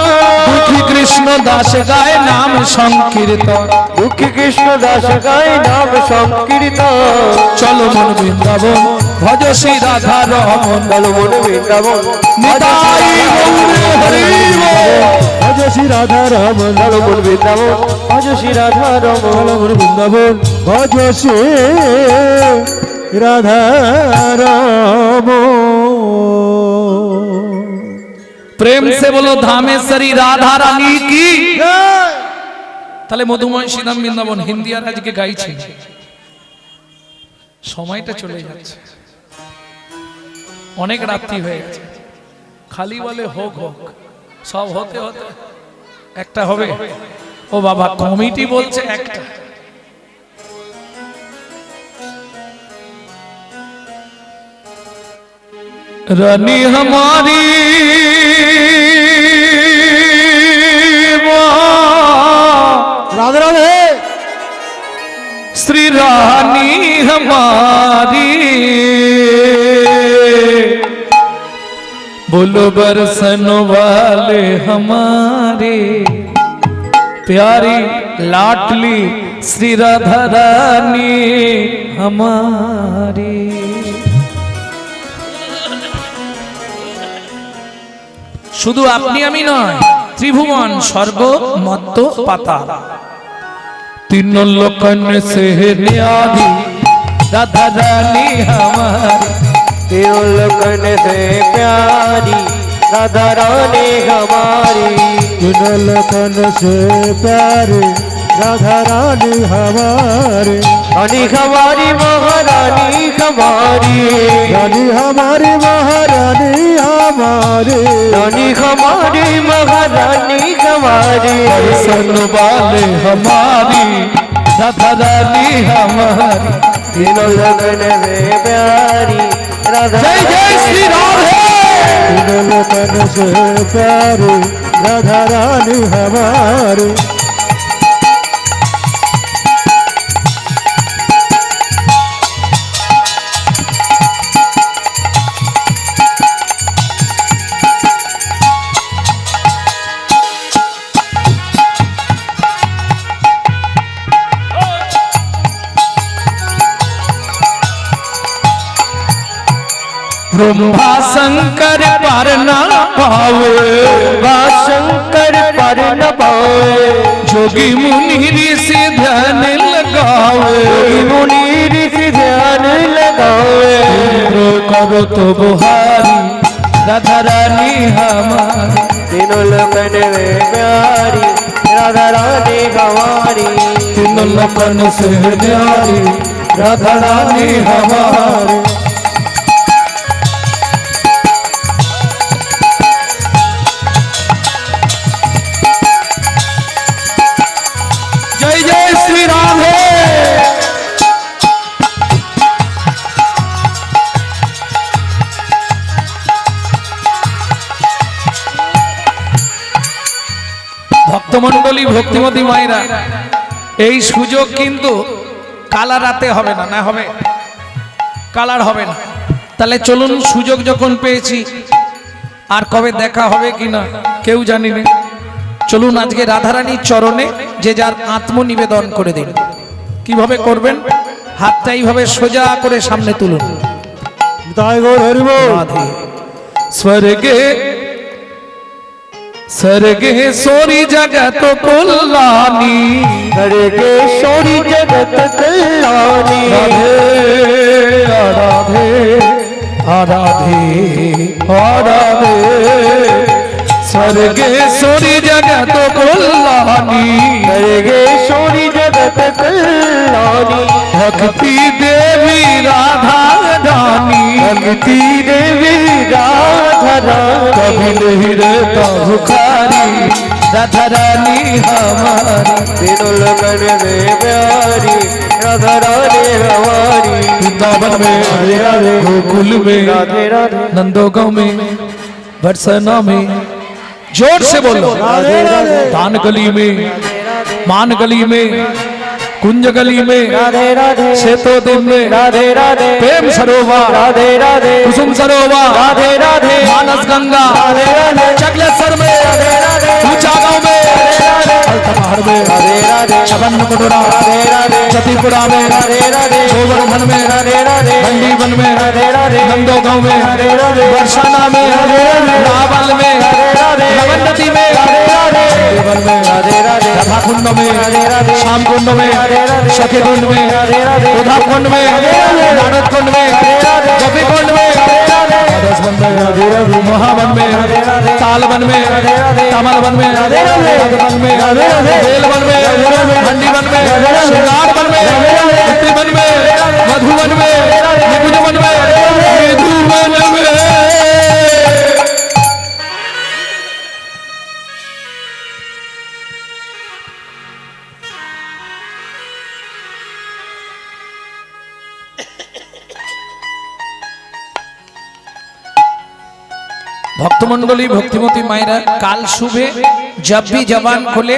Speaker 1: দুঃখী কৃষ্ণ দাস গায় নাম সংকীর্তন।
Speaker 2: দুঃখী কৃষ্ণ দাস গায় নাম সংকীর্তন।
Speaker 1: চলো মন বৃন্দাবন, ভজ শ্রী রাধা রমন।
Speaker 2: বলো মন বৃন্দাবন,
Speaker 1: নিতাই গৌরে হরি বল।
Speaker 3: ভজ শ্রী রাধা রমন,
Speaker 2: বলো মন বৃন্দাবন, ভজ শ্রী রাধা রমন।
Speaker 3: রমন বৃন্দাবন, ভজ শ্রী রাধা রমন।
Speaker 1: প্রেম সে বলো ধামেশ্বরী রাধা রানী কি। তাহলে মধুময় শ্রীধাম বৃন্দাবন হিন্দি আর আজকে গাইছে। সময়টা চলে যাচ্ছে, অনেক রাত্রি হয়ে গেছে। খালি বলে হোক হোক, সব হতে হতে একটা হবে। ও বাবা, কমিটি বলছে একটা। রানী हमारी
Speaker 3: রাধে রাধে।
Speaker 1: श्री रानी हमारी, बोलो बरसन वाले हमारे, प्यारी लाडली श्री राधा रानी हमारी। শুধু আপনি আমি নয়, ত্রিভুবন সর্বমত্ত পাতাল, तीन लोकन से न्यारी राधा रानी हमारी।
Speaker 2: तीनों लोकन से प्यारी राधा रानी हमारी।
Speaker 3: तीन लोकन से प्यारे राधा रानी हमारे।
Speaker 2: रानी हमारी महारानी हमारी।
Speaker 3: रानी हमारी महारानी हमारे।
Speaker 2: रानी हमारी महारानी हमारी।
Speaker 1: दर्शन वाले हमारी राधा रानी हमारी।
Speaker 2: तीनों लोकन से प्यारी राधा
Speaker 1: जय जय श्री राधे।
Speaker 3: तीन लोकन से प्यारे राधा रानी हमारे।
Speaker 1: ब्रह्मा शंकर पर न पावे,
Speaker 2: शंकर पर न पावे।
Speaker 1: जोगी मुनि ऋषि ध्यान लगावे।
Speaker 2: मुनि ऋषि ध्यान लगावे।
Speaker 1: इंद्र करो तो बुहारी राधा रानी हमारी।
Speaker 2: तीनों लोकन में प्यारी राधा रानी हमारी।
Speaker 1: तीनों लोकन से न्यारी राधा रानी हमारी। जय जय श्री राधे। ভক্তমণ্ডলী ভক্তিমতী মায়েরা, এই সুযোগ কিন্তু কালার রাতে হবে না, না হবে কালার হবে না। তাহলে চলুন, সুযোগ যখন পেয়েছি, আর কবে দেখা হবে কিনা কেউ জানি না, চলুন আজকে রাধারানীর চরণে যে যার আত্মনিবেদন করে দিন। কিভাবে করবেন? হাতটা এইভাবে সোজা করে সামনে তুলুন।
Speaker 3: তাই গৌর হরি বল।
Speaker 1: রাধে। স্বর্গে স্বর্গে সোরি জগত কল্যাণী,
Speaker 2: স্বর্গেশ্বরী জগত কল্যাণী।
Speaker 1: রাধে রাধে রাধে স্বর্গেশ্বরী জগত কল্যাণী,
Speaker 2: স্বর্গেশ্বরী জগত কল্যাণী।
Speaker 1: ভক্তি দেবী রাধা রানী,
Speaker 2: ভক্তি দেবী রাধা রানী।
Speaker 1: কবি नहीं रहता भुखारी, राधा रानी हमारी,
Speaker 2: दिल मन में प्यारी राधा रानी हमारी।
Speaker 1: वृंदावन में गोकुल में,
Speaker 2: राधे राधे
Speaker 1: नंदो गांव में, बरसना में, जोर से बोलो।
Speaker 2: राधे राधे
Speaker 1: दान गली में, मान गली में, कुंज गली में,
Speaker 2: राधे राधे
Speaker 1: सेतो दिन में,
Speaker 2: राधे राधे
Speaker 1: प्रेम सरोवर,
Speaker 2: राधे राधे
Speaker 1: कुसुम सरोवर,
Speaker 2: राधे राधे
Speaker 1: मानस गंगा,
Speaker 2: राधे राधे
Speaker 1: चकलेश्वर में, ऊंचा गांव में, पहाड़ में,
Speaker 2: राधे राधे
Speaker 1: छबन कटोरा,
Speaker 2: राधे राधे
Speaker 1: जतीपुरा में,
Speaker 2: राधे राधे
Speaker 1: गोवर्धन में,
Speaker 2: राधे राधे
Speaker 1: मंडी वन में,
Speaker 2: राधे राधे
Speaker 1: नंदो गांव में,
Speaker 2: राधे राधे
Speaker 1: बरसाना में, रावल में,
Speaker 2: राधे
Speaker 1: रमन नदी में,
Speaker 2: राधे
Speaker 1: देवन में,
Speaker 2: राधे राधे
Speaker 1: राधा कुंड में,
Speaker 2: राधे राधे
Speaker 1: श्याम कुंड में, सखी कुंड में,
Speaker 2: राधे राधे
Speaker 1: उधा कुंड में, नारद कुंड में, गोपी कुंड में, राधस वन में, महावन में, ताल वन में, कमल वन में, राध वन में, बेल वन में, मंडी वन में, श्रृंगार वन में, मुक्ति वन में, मधुवन में, निकुंज वन में, मधुवन में। भक्तमंडली भक्तिमती मायरा, काल सुबह जब भी जबान खोले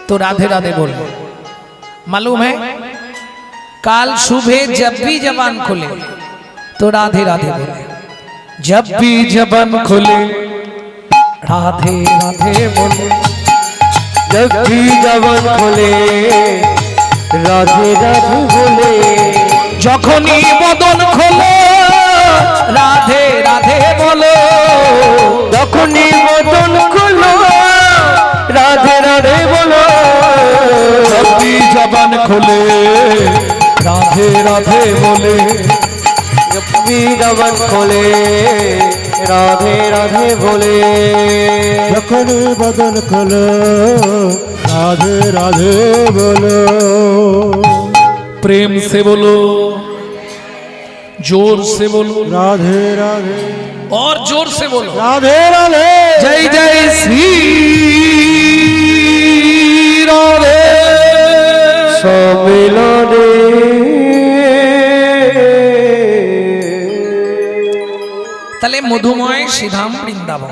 Speaker 1: तो राधे राधे बोले। मालूम है, काल सुबह जब भी जबान खोले तो राधे राधे बोले। जब भी जबान खोले राधे राधे बोले।
Speaker 2: जब भी जबान खोले राधे राधे बोले।
Speaker 1: যখনই বদন খোলে রাধে রাধে বলো।
Speaker 2: যখনই বদন খোলো রাধে রাধে বলো।
Speaker 1: जब भी जबान खोले राधे राधे बोले।
Speaker 2: जब भी जबान खोले राधे राधे बोले।
Speaker 3: যখন বদন খোলো রাধে রাধে বলো।
Speaker 1: प्रेम से बोलो, जोर से बोलो,
Speaker 3: রাধে রাধে
Speaker 1: और जोर से बोलो।
Speaker 3: রাধে রাধে
Speaker 1: जय जय श्री राधे।
Speaker 2: সম্মিলনে
Speaker 1: তাহলে মধুময় শ্রীধাম বৃন্দাবন।